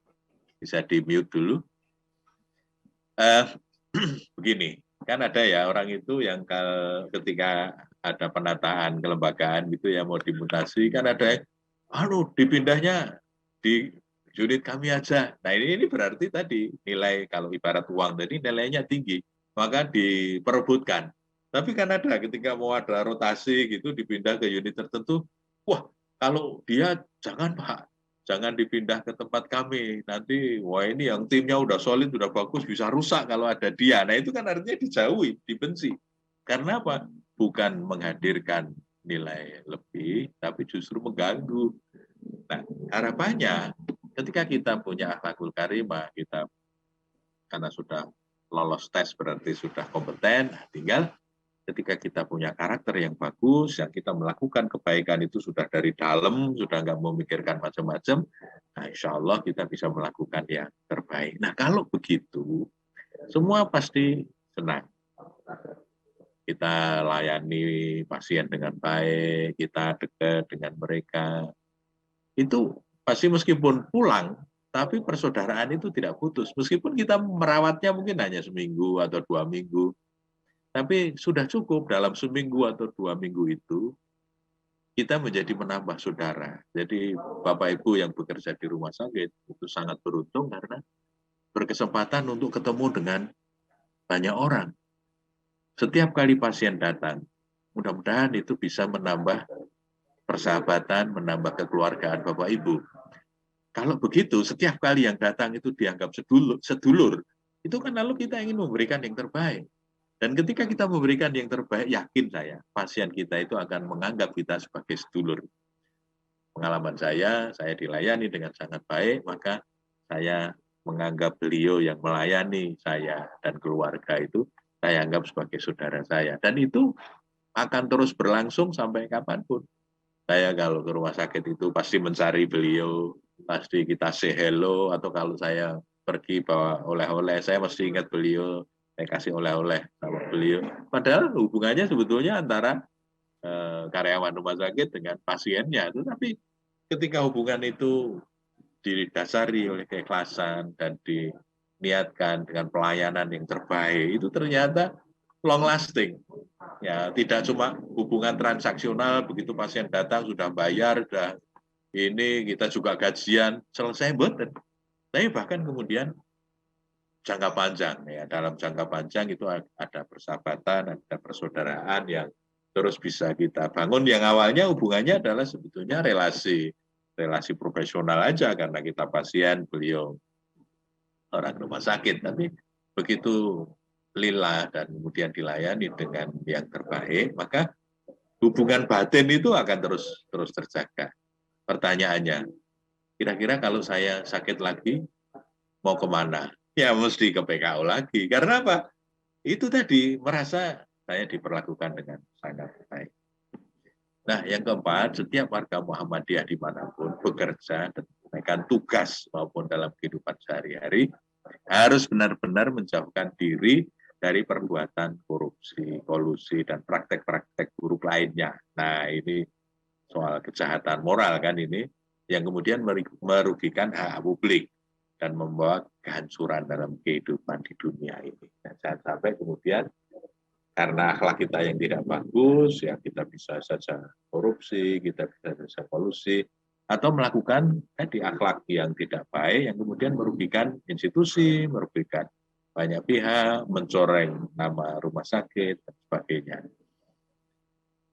Bisa di-mute dulu. Begini, kan ada ya orang itu yang ketika ada penataan kelembagaan gitu ya mau dimutasi, kan ada dipindahnya di unit kami aja. Nah ini berarti tadi nilai, kalau ibarat uang tadi nilainya tinggi, maka diperebutkan. Tapi kan ada ketika mau ada rotasi gitu dipindah ke unit tertentu, wah kalau dia jangan Pak, jangan dipindah ke tempat kami. Nanti, wah ini yang timnya udah solid, udah bagus, bisa rusak kalau ada dia. Nah itu kan artinya dijauhi, dibenci. Karena apa? Bukan menghadirkan nilai lebih, tapi justru mengganggu. Nah harapannya, ketika kita punya akhlakul karimah, kita karena sudah lolos tes berarti sudah kompeten, tinggal ketika kita punya karakter yang bagus, yang kita melakukan kebaikan itu sudah dari dalam, sudah nggak memikirkan macam-macam, nah insya Allah kita bisa melakukan yang terbaik. Nah kalau begitu, semua pasti senang. Kita layani pasien dengan baik, kita dekat dengan mereka. Itu pasti meskipun pulang, tapi persaudaraan itu tidak putus. Meskipun kita merawatnya mungkin hanya seminggu atau 2 minggu, tapi sudah cukup dalam seminggu atau 2 minggu itu kita menjadi menambah saudara. Jadi Bapak Ibu yang bekerja di rumah sakit itu sangat beruntung karena berkesempatan untuk ketemu dengan banyak orang. Setiap kali pasien datang, mudah-mudahan itu bisa menambah persahabatan, menambah kekeluargaan Bapak Ibu. Kalau begitu, setiap kali yang datang itu dianggap sedulur, itu kan lalu kita ingin memberikan yang terbaik. Dan ketika kita memberikan yang terbaik, yakin saya, pasien kita itu akan menganggap kita sebagai sedulur. Pengalaman saya dilayani dengan sangat baik, maka saya menganggap beliau yang melayani saya dan keluarga itu, saya anggap sebagai saudara saya. Dan itu akan terus berlangsung sampai kapanpun. Saya kalau ke rumah sakit itu pasti mencari beliau, pasti kita say hello, atau kalau saya pergi bawa oleh-oleh, saya mesti ingat beliau, saya kasih oleh-oleh sama beliau. Padahal hubungannya sebetulnya antara karyawan rumah sakit dengan pasiennya. Tetapi ketika hubungan itu didasari oleh keikhlasan dan diniatkan dengan pelayanan yang terbaik, itu ternyata long lasting. Ya, tidak cuma hubungan transaksional, begitu pasien datang sudah bayar, sudah ini kita juga gajian, selesai betul. Tapi bahkan kemudian jangka panjang, ya dalam jangka panjang itu ada persahabatan, ada persaudaraan yang terus bisa kita bangun. Yang awalnya hubungannya adalah sebetulnya relasi profesional aja karena kita pasien, beliau orang rumah sakit. Tapi begitu lillah dan kemudian dilayani dengan yang terbaik, maka hubungan batin itu akan terus terjaga. Pertanyaannya, kira-kira kalau saya sakit lagi, mau kemana? Ya mesti ke PKU lagi. Karena apa? Itu tadi merasa saya diperlakukan dengan sangat baik. Nah, yang keempat, setiap warga Muhammadiyah dimanapun bekerja dan menunaikan tugas maupun dalam kehidupan sehari-hari, harus benar-benar menjauhkan diri dari perbuatan korupsi, kolusi, dan praktek-praktek buruk lainnya. Nah, ini soal kejahatan moral kan ini, yang kemudian merugikan hak publik dan membawa kehancuran dalam kehidupan di dunia ini. Dan jangan sampai kemudian karena akhlak kita yang tidak bagus, ya kita bisa saja korupsi, kita bisa saja kolusi, atau melakukan tadi akhlak yang tidak baik, yang kemudian merugikan institusi, merugikan banyak pihak, mencoreng nama rumah sakit, dan sebagainya.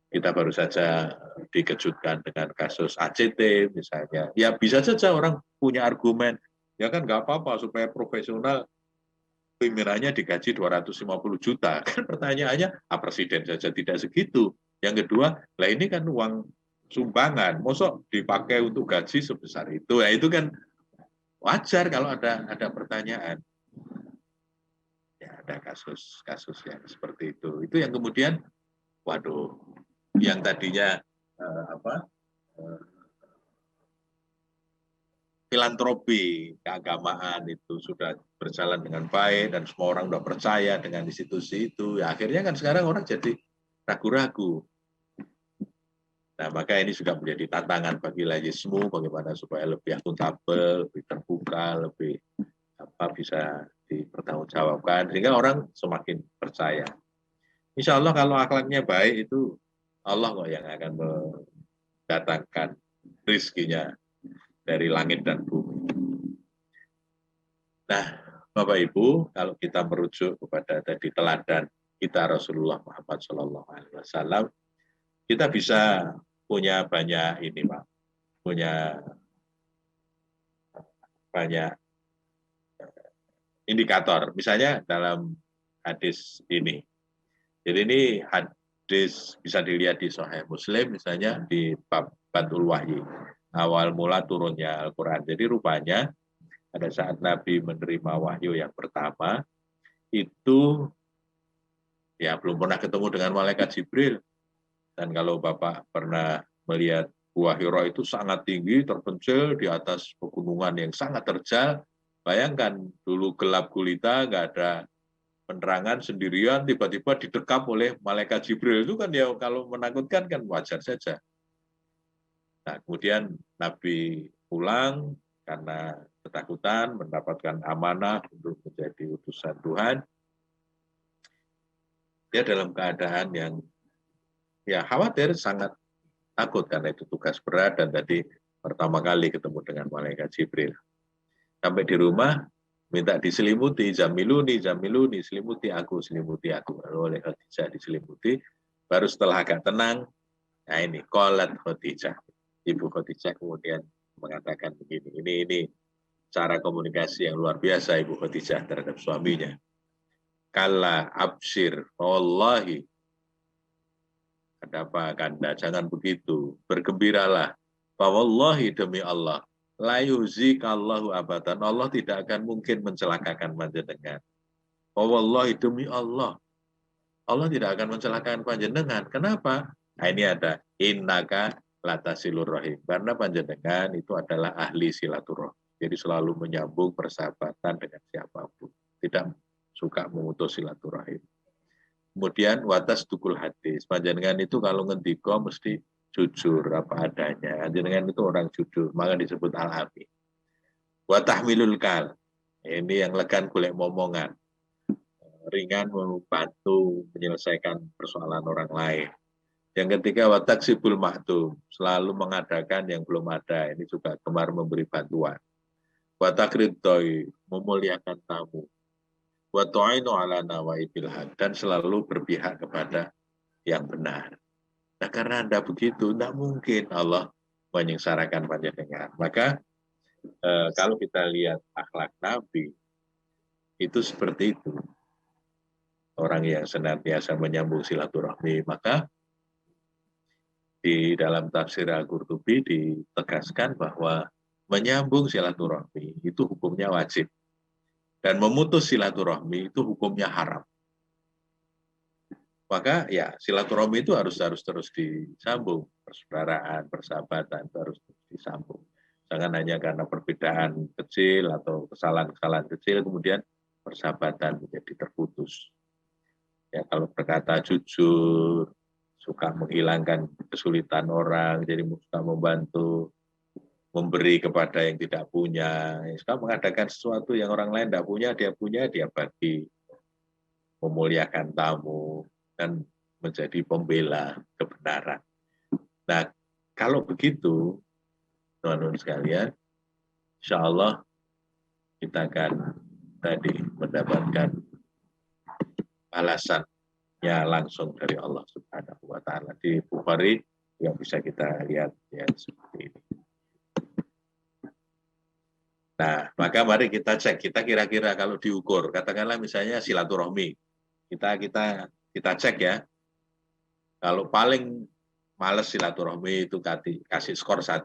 Kita baru saja dikejutkan dengan kasus ACT misalnya. Ya bisa saja orang punya argumen, ya kan nggak apa-apa supaya profesional pimpinannya digaji 250 juta. Kan pertanyaannya, presiden saja tidak segitu. Yang kedua, lah ini kan uang sumbangan, mosok dipakai untuk gaji sebesar itu. Ya itu kan wajar kalau ada pertanyaan. Ya ada kasus-kasus yang seperti itu. Itu yang kemudian, waduh, yang tadinya filantropi keagamaan itu sudah berjalan dengan baik dan semua orang sudah percaya dengan institusi itu, ya akhirnya kan sekarang orang jadi ragu-ragu. Nah, maka ini juga menjadi tantangan bagi laizisme bagaimana supaya lebih akuntabel, lebih terbuka, lebih bisa dipertanggungjawabkan sehingga orang semakin percaya. Insya Allah kalau akhlaknya baik itu Allah kok yang akan mendatangkan rizkinya dari langit dan bumi. Nah, Bapak Ibu, kalau kita merujuk kepada tadi teladan kita Rasulullah Muhammad SAW, kita bisa punya banyak ini, Pak, punya banyak indikator. Misalnya dalam hadis ini. Jadi ini hadis bisa dilihat di Sahih Muslim, misalnya di bab Badul Wahyi, awal mula turunnya Al-Quran. Jadi rupanya pada saat Nabi menerima wahyu yang pertama, itu ya belum pernah ketemu dengan malaikat Jibril. Dan kalau Bapak pernah melihat Gua Hira itu sangat tinggi, terpencil di atas pegunungan yang sangat terjal. Bayangkan dulu gelap gulita, nggak ada penerangan, sendirian, tiba-tiba didekap oleh malaikat Jibril. Itu kan ya kalau menakutkan kan wajar saja. Nah, kemudian Nabi pulang karena ketakutan, mendapatkan amanah untuk menjadi utusan Tuhan. Dia dalam keadaan yang ya khawatir, sangat takut karena itu tugas berat dan tadi pertama kali ketemu dengan malaikat Jibril. Sampai di rumah minta diselimuti, jamiluni, jamiluni, selimuti aku. Lalu oleh Khadijah diselimuti, baru setelah agak tenang, nah ini qalat Khadijah. Ibu Khadijah kemudian mengatakan begini, ini cara komunikasi yang luar biasa Ibu Khadijah terhadap suaminya. Kalla abshir, wallahi, ada apa Kanda, jangan begitu, bergembiralah, wallahi demi Allah, la yuzikallahu abadan, Allah tidak akan mungkin mencelakakan panjenengan. Wallahi demi Allah, Allah tidak akan mencelakakan panjenengan. Kenapa? Nah, ini ada innaka latasilur rahim. Karena panjenengan itu adalah ahli silaturahim. Jadi selalu menyambung persahabatan dengan siapapun. Tidak suka memutus silaturahim. Kemudian watas dukul hadis. Panjenengan itu kalau ngendiko mesti jujur apa adanya. Panjenengan itu orang jujur, maka disebut al-amin. Wa tahmilul kal. Ini yang lekan golek momongan. Ringan membantu menyelesaikan persoalan orang lain. Yang ketiga, wataksibul mahdum, selalu mengadakan yang belum ada. Ini juga gemar memberi bantuan. Watakridoi, memuliakan tamu. Watu'ainu ala nawaibil haq, dan selalu berpihak kepada yang benar. Nah, karena Anda begitu, tidak mungkin Allah menyengsarakan panjenengan. Maka kalau kita lihat akhlak Nabi, itu seperti itu. Orang yang senantiasa menyambung silaturahmi, maka di dalam tafsir Al-Qurtubi ditegaskan bahwa menyambung silaturahmi itu hukumnya wajib. Dan memutus silaturahmi itu hukumnya haram. Maka ya silaturahmi itu harus terus disambung, persaudaraan, persahabatan itu harus terus disambung. Jangan hanya karena perbedaan kecil atau kesalahan-kesalahan kecil kemudian persahabatan menjadi terputus. Ya kalau berkata jujur, suka menghilangkan kesulitan orang, jadi suka membantu, memberi kepada yang tidak punya, suka mengadakan sesuatu yang orang lain tidak punya, dia bagi, memuliakan tamu, dan menjadi pembela kebenaran. Nah, kalau begitu, teman-teman sekalian, insya Allah kita akan tadi mendapatkan balasannya langsung dari Allah Subhanahu wa Ta'ala. Di Bukhari yang bisa kita lihat ya seperti ini. Nah, maka mari kita cek, kita kira-kira kalau diukur, katakanlah misalnya silaturahmi, kita cek ya. Kalau paling males silaturahmi itu kasih skor 1.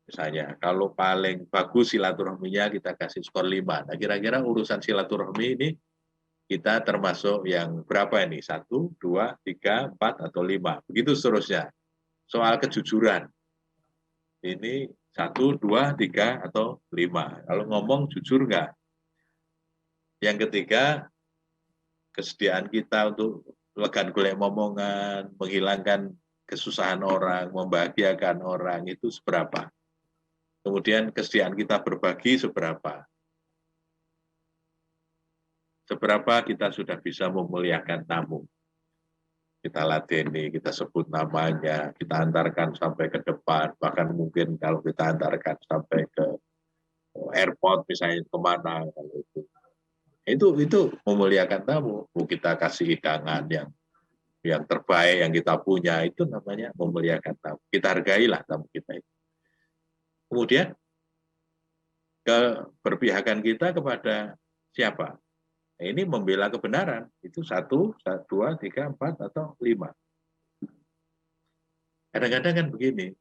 Misalnya, kalau paling bagus silaturahminya kita kasih skor 5. Nah, kira-kira urusan silaturahmi ini kita termasuk yang berapa ini? 1, 2, 3, 4, atau 5. Begitu seterusnya. Soal kejujuran. Ini 1, 2, 3, atau 5. Kalau ngomong jujur enggak? Yang ketiga, kesediaan kita untuk legan golek momongan, menghilangkan kesusahan orang, membahagiakan orang, itu seberapa? Kemudian kesediaan kita berbagi seberapa? Seberapa kita sudah bisa memuliakan tamu? Kita ladeni, kita sebut namanya, kita antarkan sampai ke depan, bahkan mungkin kalau kita antarkan sampai ke airport misalnya kemana, kalau itu memuliakan tamu. Kita kasih hidangan yang terbaik yang kita punya, itu namanya memuliakan tamu. Kita hargailah tamu kita itu. Kemudian keberpihakan kita kepada siapa? Nah, ini membela kebenaran. Itu 1, 2, 3, 4, atau 5. Kadang-kadang kan begini.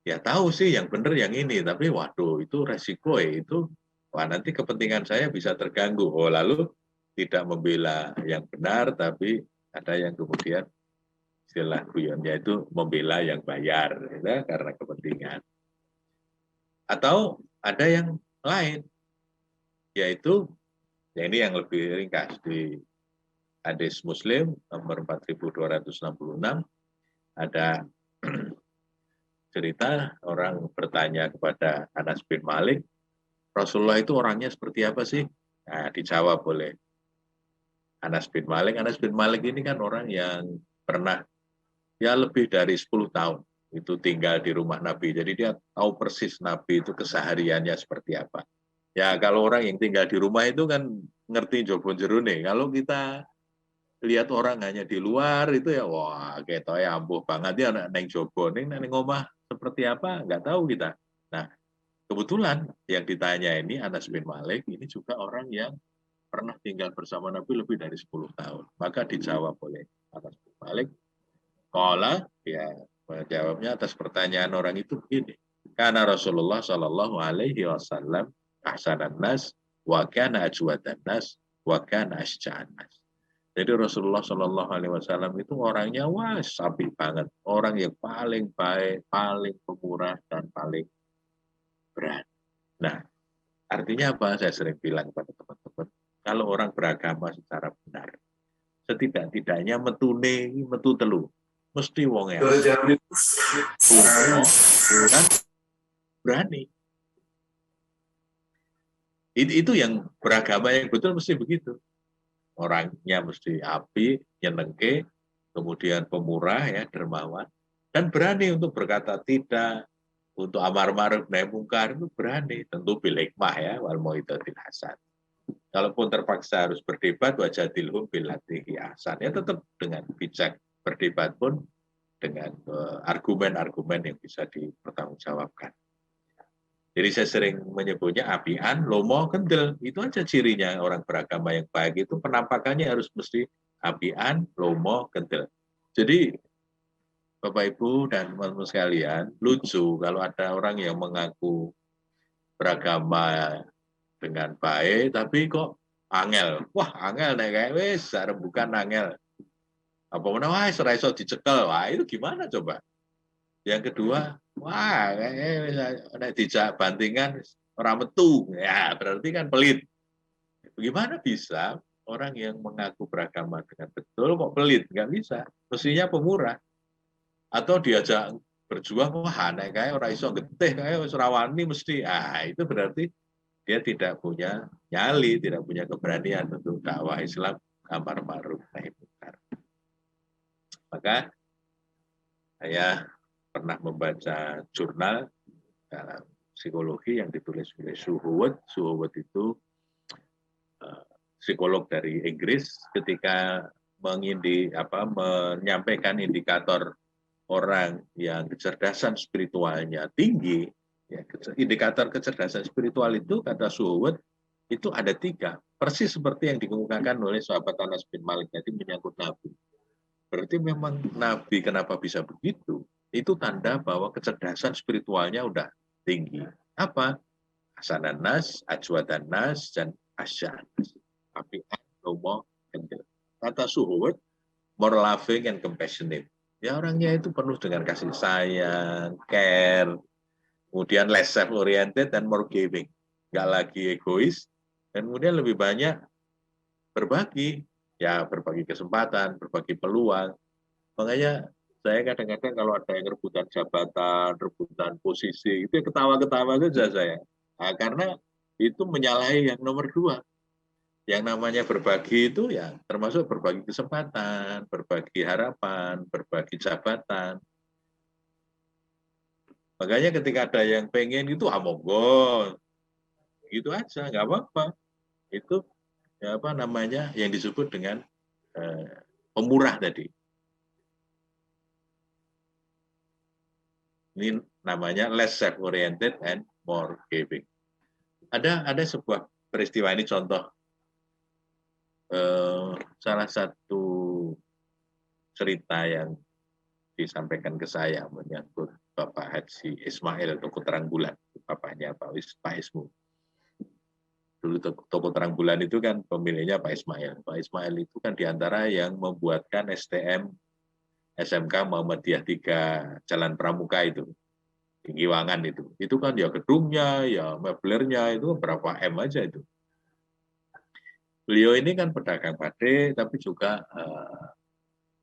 Ya tahu sih yang benar yang ini, tapi waduh itu resiko itu. Wah nanti kepentingan saya bisa terganggu. Oh lalu tidak membela yang benar, tapi ada yang kemudian istilah guyonnya itu membela yang bayar, ya, karena kepentingan. Atau ada yang lain, yaitu ya ini yang lebih ringkas di hadis Muslim nomor 4266 ada cerita orang bertanya kepada Anas bin Malik, Rasulullah itu orangnya seperti apa sih? Nah, dijawab oleh Anas bin Malik. Anas bin Malik ini kan orang yang pernah ya lebih dari 10 tahun itu tinggal di rumah Nabi. Jadi dia tahu persis Nabi itu kesehariannya seperti apa. Ya kalau orang yang tinggal di rumah itu kan ngerti jobon jerone. Kalau kita lihat orang hanya di luar itu ya wah ketok ya ampuh banget ya neng jobon neng omah seperti apa nggak tahu kita. Nah kebetulan yang ditanya ini Anas bin Malik ini juga orang yang pernah tinggal bersama Nabi lebih dari 10 tahun. Maka dijawab oleh Anas bin Malik. Qala ya menjawabnya atas pertanyaan orang itu begini. Karena Rasulullah Shallallahu Alaihi Wasallam ahsanan nas wa kana ajwadan nas wa kana asyja'an nas. Jadi Rasulullah Shallallahu Alaihi Wasallam itu orangnya wah sapi banget, orang yang paling baik, paling pemurah dan paling berani. Nah, artinya apa? Saya sering bilang pada teman-teman, kalau orang beragama secara benar, setidak-tidaknya metu telu, mesti wong ya. Dan berani. Itu yang beragama yang betul mesti begitu. Orangnya mesti api, nyenengke, kemudian pemurah ya, dermawan, dan berani untuk berkata tidak, untuk amar ma'ruf nahi mungkar itu berani, tentu bil hikmah ya, wal mau'izatil hasan. Kalaupun terpaksa harus berdebat, wajadilhum billati ahsan, ya tetap dengan bijak, berdebat pun dengan argumen-argumen yang bisa dipertanggungjawabkan. Jadi saya sering menyebutnya apian, lomo, kendel. Itu aja cirinya orang beragama yang baik itu penampakannya harus mesti apian, lomo, kendel. Jadi Bapak Ibu dan teman-teman sekalian, lucu kalau ada orang yang mengaku beragama dengan baik, tapi kok angel. Wah angel nih kayak wes, bukan angel. Apa mana, wah ora iso dicekel. Wah, itu gimana coba? Yang kedua, wah kayaknya dijak bantingan ora metu. Ya, berarti kan pelit. Bagaimana bisa orang yang mengaku beragama dengan betul kok pelit? Nggak bisa. Mestinya pemurah. Atau diajak berjuang, wah nek kayak orang iso getih, kayak wis rawani mesti. Itu berarti dia tidak punya nyali, tidak punya keberanian untuk dakwah Islam amar ma'ruf nahi munkar. Maka saya pernah membaca jurnal dalam psikologi yang ditulis oleh Suhowet. Suhowet itu psikolog dari Inggris ketika menyampaikan indikator orang yang kecerdasan spiritualnya tinggi, ya, indikator kecerdasan spiritual itu kata Suhowet itu ada 3, persis seperti yang dikemukakan oleh sahabat Anas bin Malik tadi menyangkut Nabi. Berarti memang Nabi kenapa bisa begitu? Itu tanda bahwa kecerdasan spiritualnya udah tinggi. Apa? Hasanan nas, ajwadan nas, dan asyan. Api'an, lomo, kendel. Kata Suhowet, more loving and compassionate. Ya orangnya itu penuh dengan kasih sayang, care, kemudian less self-oriented dan more giving. Nggak lagi egois, dan kemudian lebih banyak berbagi. Ya berbagi kesempatan, berbagi peluang. Makanya saya kadang-kadang kalau ada yang rebutan jabatan, rebutan posisi, itu ketawa-ketawa saja saya. Nah, karena itu menyalahi yang nomor 2. Yang namanya berbagi itu ya termasuk berbagi kesempatan, berbagi harapan, berbagi jabatan. Makanya ketika ada yang pengen itu, monggo, gitu aja, nggak apa-apa. Itu ya apa namanya yang disebut dengan pemurah tadi. Ini namanya less self-oriented and more giving. Ada sebuah peristiwa, ini contoh salah satu cerita yang disampaikan ke saya menyangkut Bapak Haji Ismail Toko Terang Bulan, bapaknya Pak Ismu. Dulu Toko Terang Bulan itu kan pemiliknya Pak Ismail. Pak Ismail itu kan diantara yang membuatkan STM SMK Muhammadiyah 3 Jalan Pramuka itu, Tinggiwangan itu. Itu kan ya gedungnya, ya meblernya itu berapa M aja itu. Beliau ini kan pedagang pade, tapi juga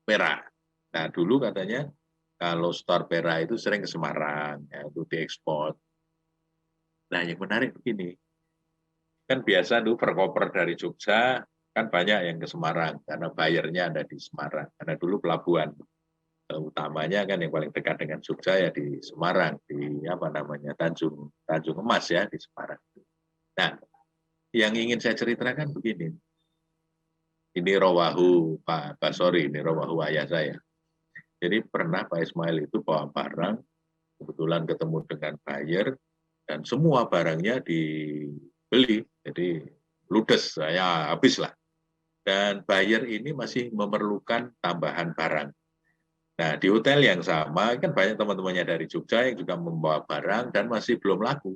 perak. Nah dulu katanya kalau store perak itu sering ke Semarang, ya, itu diekspor. Nah yang menarik begini, kan biasa tuh perkoper dari Jogja, kan banyak yang ke Semarang, karena bayarnya ada di Semarang. Karena dulu pelabuhan utamanya kan yang paling dekat dengan Jogja ya di Semarang, di apa namanya Tanjung Emas ya di Semarang. Nah yang ingin saya ceritakan begini, ini rawahu Pak Basori, ini rawahu ayah saya. Jadi pernah Pak Ismail itu bawa barang, kebetulan ketemu dengan buyer, dan semua barangnya dibeli, jadi ludes, saya habis lah. Dan buyer ini masih memerlukan tambahan barang. Nah, di hotel yang sama, kan banyak teman-temannya dari Jogja yang juga membawa barang dan masih belum laku.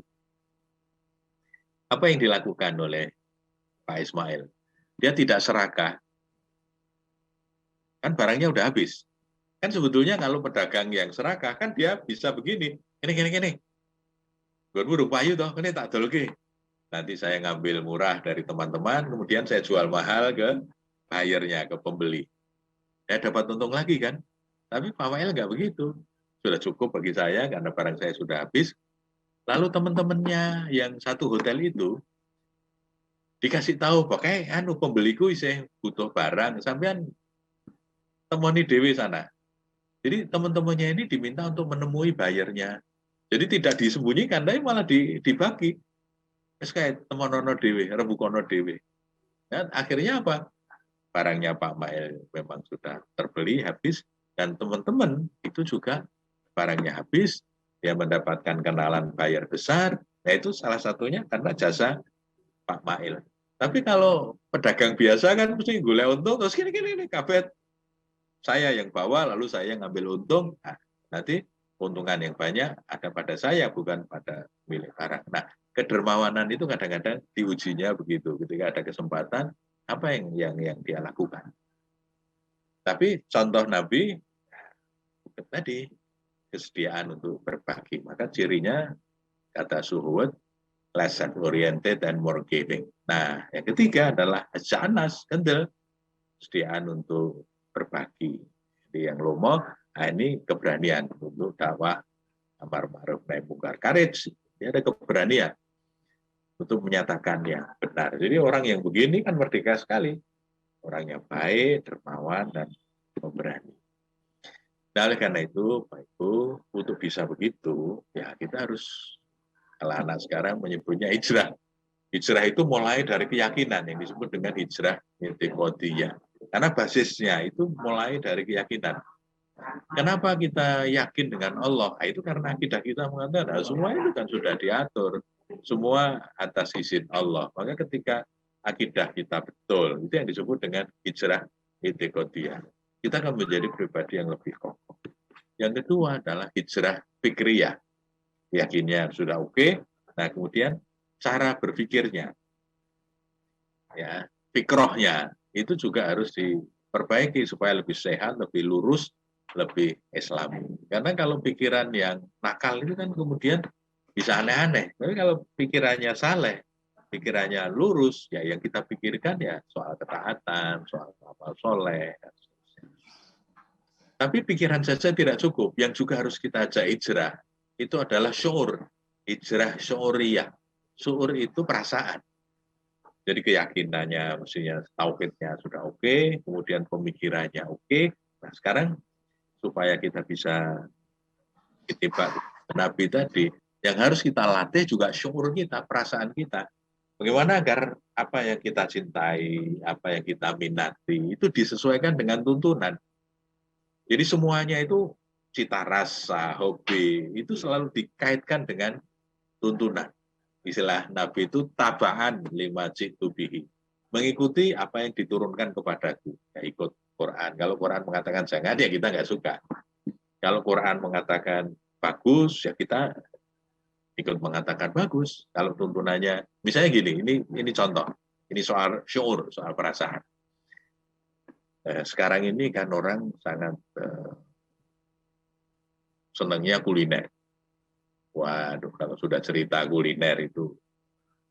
Apa yang dilakukan oleh Pak Ismail? Dia tidak serakah. Kan barangnya udah habis. Kan sebetulnya kalau pedagang yang serakah, kan dia bisa begini. Gini. Gue burung payu toh, ini tak dolke. Nanti saya ngambil murah dari teman-teman, kemudian saya jual mahal ke buyernya, ke pembeli. Ya dapat untung lagi kan. Tapi Pak Wael nggak begitu. Sudah cukup bagi saya karena barang saya sudah habis. Lalu teman-temannya yang satu hotel itu dikasih tahu, pakai pembeliku saya butuh barang, sampean temoni dewi sana. Jadi teman-temannya ini diminta untuk menemui bayarnya. Jadi tidak disembunyikan, tapi malah dibagi. Terus kayak temonono dewi, rebukono dewi. Dan akhirnya apa? Barangnya Pak Mael memang sudah terbeli, habis, dan teman-teman itu juga barangnya habis, dia mendapatkan kenalan bayar besar, yaitu salah satunya karena jasa Pak Mail. Tapi kalau pedagang biasa kan mesti golek untung, terus gini, kabet saya yang bawa, lalu saya ngambil untung, nah, nanti keuntungan yang banyak ada pada saya, bukan pada milik barang. Nah, kedermawanan itu kadang-kadang diujinya begitu, ketika ada kesempatan, apa yang dia lakukan. Tapi contoh Nabi tadi kesediaan untuk berbagi. Maka cirinya kata Suhud, less oriented and more giving. Nah, yang ketiga adalah janas, kendel, kesediaan untuk berbagi. Jadi yang lomo, nah ini keberanian untuk dakwah amar ma'ruf nahi mungkar. Courage, dia ada keberanian untuk menyatakan yang benar. Jadi orang yang begini kan merdeka sekali. Orang yang baik, dermawan, dan pemberani. Nah, oleh karena itu, Pak Ibu, untuk bisa begitu, ya kita harus, kalau anak sekarang menyebutnya hijrah. Hijrah itu mulai dari keyakinan yang disebut dengan hijrah intiqodiyah. Karena basisnya itu mulai dari keyakinan. Kenapa kita yakin dengan Allah? Nah, itu karena akidah kita mengatakan, nah, semua itu kan sudah diatur. Semua atas izin Allah. Maka ketika akidah kita betul, itu yang disebut dengan hijrah intiqodiyah. Kita akan menjadi pribadi yang lebih kokoh. Yang kedua adalah hijrah fikriyah. Yakinnya sudah oke. Nah, kemudian cara berpikirnya, ya, fikrohnya itu juga harus diperbaiki supaya lebih sehat, lebih lurus, lebih islami. Karena kalau pikiran yang nakal itu kan kemudian bisa aneh-aneh. Tapi kalau pikirannya saleh, pikirannya lurus, ya yang kita pikirkan ya soal ketaatan, soal amal soleh. Tapi pikiran saja tidak cukup. Yang juga harus kita ajak hijrah itu adalah syuur. Hijrah syuuriyah. Syuur itu perasaan. Jadi keyakinannya, mestinya tauhidnya sudah oke, kemudian pemikirannya oke. Nah sekarang supaya kita bisa itibak Nabi tadi, yang harus kita latih juga syuur kita, perasaan kita. Bagaimana agar apa yang kita cintai, apa yang kita minati, itu disesuaikan dengan tuntunan. Jadi semuanya itu cita rasa, hobi, itu selalu dikaitkan dengan tuntunan. Istilah Nabi itu tabaan lima bihi. Mengikuti apa yang diturunkan kepadaku. Ya ikut Quran. Kalau Quran mengatakan jangan, ya kita nggak suka. Kalau Quran mengatakan bagus, ya kita ikut mengatakan bagus. Kalau tuntunannya, misalnya gini, ini contoh. Ini soal syuur, soal perasaan. Sekarang ini kan orang sangat senangnya kuliner. Waduh, kalau sudah cerita kuliner itu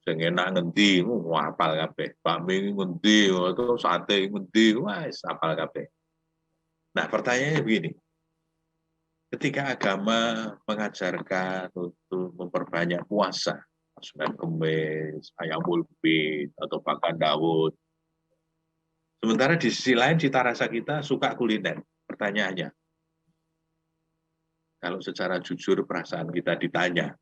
sing enak ngendi, hafal kabeh. Bakmi ngendi, atau sate ngendi, wah hafal kabeh. Nah, pertanyaannya begini. Ketika agama mengajarkan untuk memperbanyak puasa, Senin Kemis, Ayamul Bid, atau Pakan Dawud. Sementara di sisi lain cita rasa kita suka kuliner. Pertanyaannya, kalau secara jujur perasaan kita ditanya,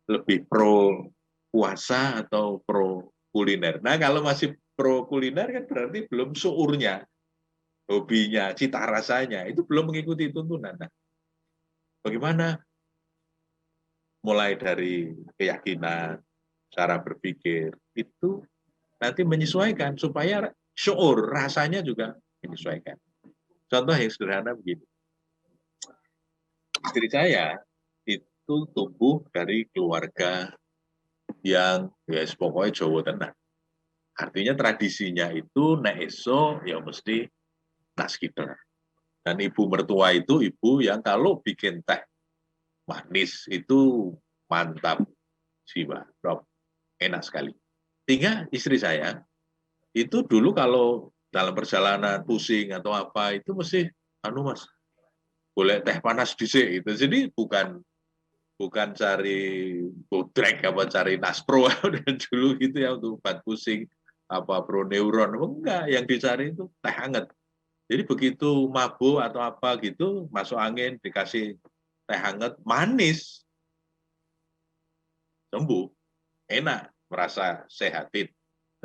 lebih pro puasa atau pro kuliner? Nah, kalau masih pro kuliner kan berarti belum syuurnya, hobinya, cita rasanya, itu belum mengikuti tuntunan. Nah, bagaimana mulai dari keyakinan, cara berpikir, itu nanti menyesuaikan supaya syuur, rasanya juga menyesuaikan. Contoh yang sederhana begini. Istri saya itu tumbuh dari keluarga yang ya pokoknya Jawa Tengah. Artinya tradisinya itu nek eso ya mesti naskiter. Dan ibu mertua itu ibu yang kalau bikin teh manis itu mantap jiwa, enak sekali. Sehingga istri saya itu dulu kalau dalam perjalanan pusing atau apa itu mesti anu mas boleh teh panas dhisik itu. Jadi bukan cari bodrek apa cari naspro dan dulu gitu ya untuk obat pusing apa proneuron enggak, yang dicari itu teh hangat. Jadi begitu mabuk atau apa gitu masuk angin dikasih teh hangat manis sembuh, enak, merasa sehatin.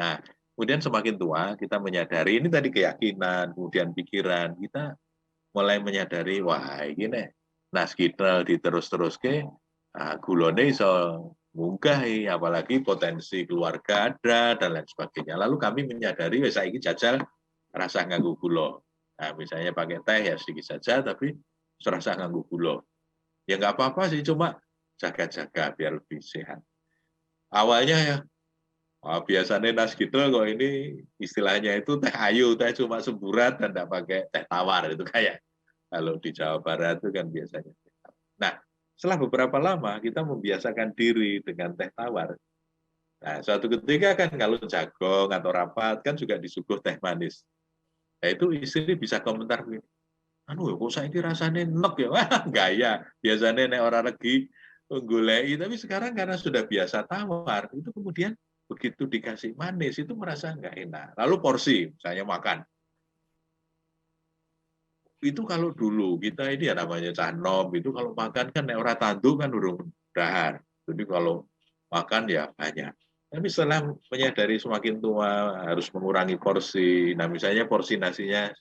Nah, kemudian semakin tua kita menyadari ini tadi keyakinan, kemudian pikiran kita mulai menyadari wah ini nas kita diterus-terus ke gulone iso munggah apalagi potensi keluarga ada dan lain sebagainya. Lalu kami menyadari wes saiki jajal rasa nganggo gula. Nah, misalnya pakai teh ya sedikit saja tapi serasa nganggo gula. Ya nggak apa-apa sih, cuma jaga-jaga biar lebih sehat. Awalnya ya Biasanya nas gitu kok ini istilahnya itu teh ayu, teh cuma semburat dan tidak pakai teh tawar itu kayak kalau di Jawa Barat itu kan biasanya. Nah, setelah beberapa lama kita membiasakan diri dengan teh tawar. Nah, suatu ketika kan kalau jagong atau rapat kan juga disuguh teh manis. Nah, itu istri bisa komentar begini, anu kok saya ini rasanya enek ya, wah gaya. Biasanya nek orang lagi menggulai, tapi sekarang karena sudah biasa tawar, itu kemudian begitu dikasih manis itu merasa nggak enak. Lalu porsi, misalnya makan. Itu kalau dulu kita ini ya namanya canom, itu kalau makan kan nek ora tandu kan urung dahar. Jadi kalau makan ya banyak. Tapi setelah menyadari semakin tua harus mengurangi porsi. Nah misalnya porsi nasinya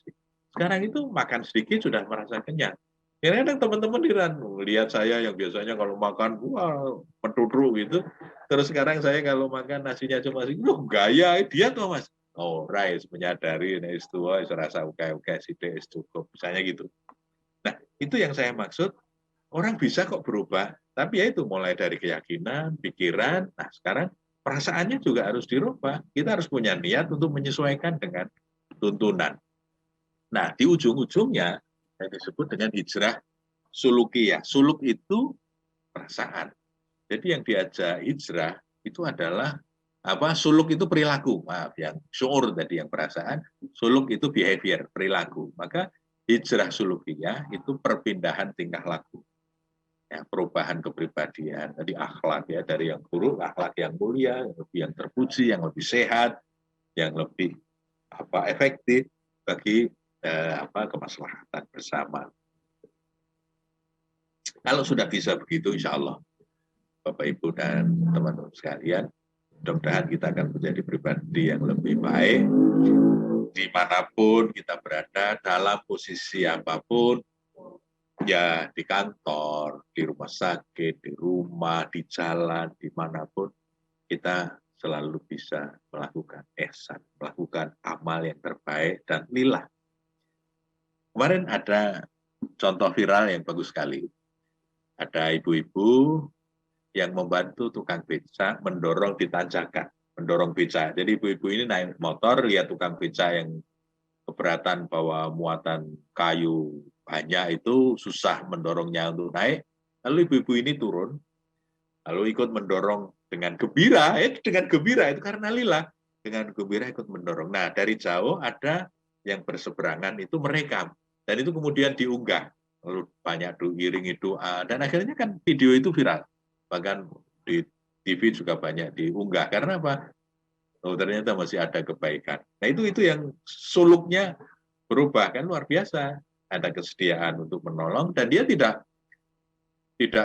sekarang itu makan sedikit sudah merasa kenyang. Kadang-kadang teman-teman lihat saya yang biasanya kalau makan wah petudru gitu. Terus sekarang saya kalau makan nasinya cuma sedikit, gaya dia tuh mas. Oh, rice menyadari nah itu serasa ukai-ukai sithik cukup misalnya gitu. Nah, itu yang saya maksud, orang bisa kok berubah, tapi ya itu mulai dari keyakinan, pikiran. Nah, sekarang perasaannya juga harus dirubah. Kita harus punya niat untuk menyesuaikan dengan tuntunan. Nah, di ujung-ujungnya yang disebut dengan hijrah sulukiyah. Suluk itu perasaan. Jadi yang diajak hijrah itu adalah suluk itu perilaku, maaf yang syuur tadi yang perasaan, suluk itu behavior, perilaku. Maka hijrah sulukiyah itu perpindahan tingkah laku. Ya, perubahan kepribadian, tadi akhlak ya, dari yang buruk akhlak yang mulia, yang terpuji, yang lebih sehat, yang lebih efektif bagi kemaslahatan bersama. Kalau sudah bisa begitu, insya Allah Bapak Ibu dan teman-teman sekalian, mudah-mudahan kita akan menjadi pribadi yang lebih baik dimanapun kita berada, dalam posisi apapun, ya di kantor, di rumah sakit, di rumah, di jalan, dimanapun, kita selalu bisa melakukan ihsan, melakukan amal yang terbaik dan lillah. Kemarin ada contoh viral yang bagus sekali. Ada ibu-ibu yang membantu tukang beca mendorong di tanjakan, mendorong beca. Jadi ibu-ibu ini naik motor, lihat tukang beca yang keberatan bawa muatan kayu banyak itu susah mendorongnya untuk naik. Lalu ibu-ibu ini turun, lalu ikut mendorong dengan gembira, dengan gembira itu karena lillah, dengan gembira ikut mendorong. Nah dari jauh ada yang berseberangan itu merekam, dan itu kemudian diunggah, lalu banyak diiringi doa, dan akhirnya kan video itu viral. Bahkan di TV juga banyak diunggah. Karena apa? Oh, ternyata masih ada kebaikan. Nah itu yang suluknya berubah kan luar biasa. Ada kesediaan untuk menolong dan dia tidak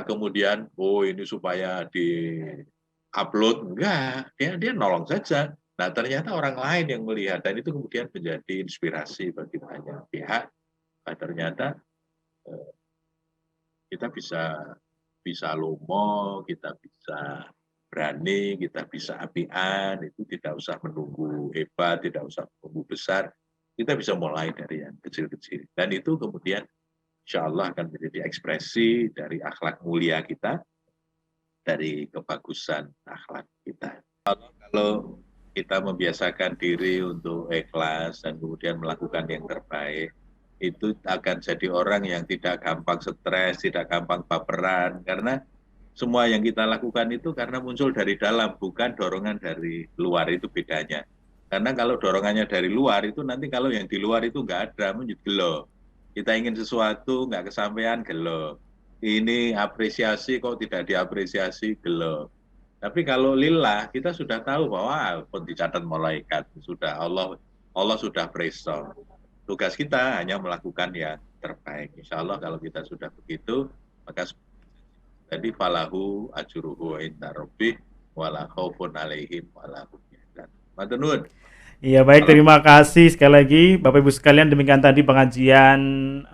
kemudian ini supaya di upload, enggak. Dia nolong saja. Nah ternyata orang lain yang melihat dan itu kemudian menjadi inspirasi bagi banyak pihak. Nah, ternyata kita bisa lomo, kita bisa berani, kita bisa apian, itu tidak usah menunggu hebat, tidak usah menunggu besar, kita bisa mulai dari yang kecil-kecil. Dan itu kemudian insya Allah akan menjadi ekspresi dari akhlak mulia kita, dari kebagusan akhlak kita. Kalau kita membiasakan diri untuk ikhlas dan kemudian melakukan yang terbaik, itu akan jadi orang yang tidak gampang stres, tidak gampang baperan, karena semua yang kita lakukan itu karena muncul dari dalam, bukan dorongan dari luar, itu bedanya. Karena kalau dorongannya dari luar, itu nanti kalau yang di luar itu nggak ada, menjadi gelo. Kita ingin sesuatu, nggak kesampaian, gelo. Ini apresiasi, kok tidak diapresiasi, gelo. Tapi kalau lillah, kita sudah tahu bahwa pun dicatat malaikat, sudah Allah sudah preso. Tugas kita hanya melakukan yang terbaik. Insya Allah kalau kita sudah begitu, maka jadi falahu ajruhu inda rabbih wala khaufun alaihim wala hum yahzanun. Matur nuwun. Iya baik, terima kasih sekali lagi Bapak Ibu sekalian. Demikian tadi pengajian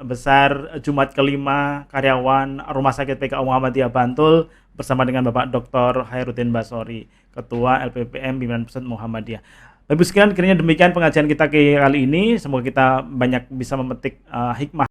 besar Jumat kelima karyawan Rumah Sakit PKU Muhammadiyah Bantul bersama dengan Bapak Dr. Khairuddin Basori, Ketua LPPM Pimpinan Pusat Muhammadiyah. Bapak Ibu sekalian, kiranya demikian pengajian kita kali ini. Semoga kita banyak bisa memetik hikmah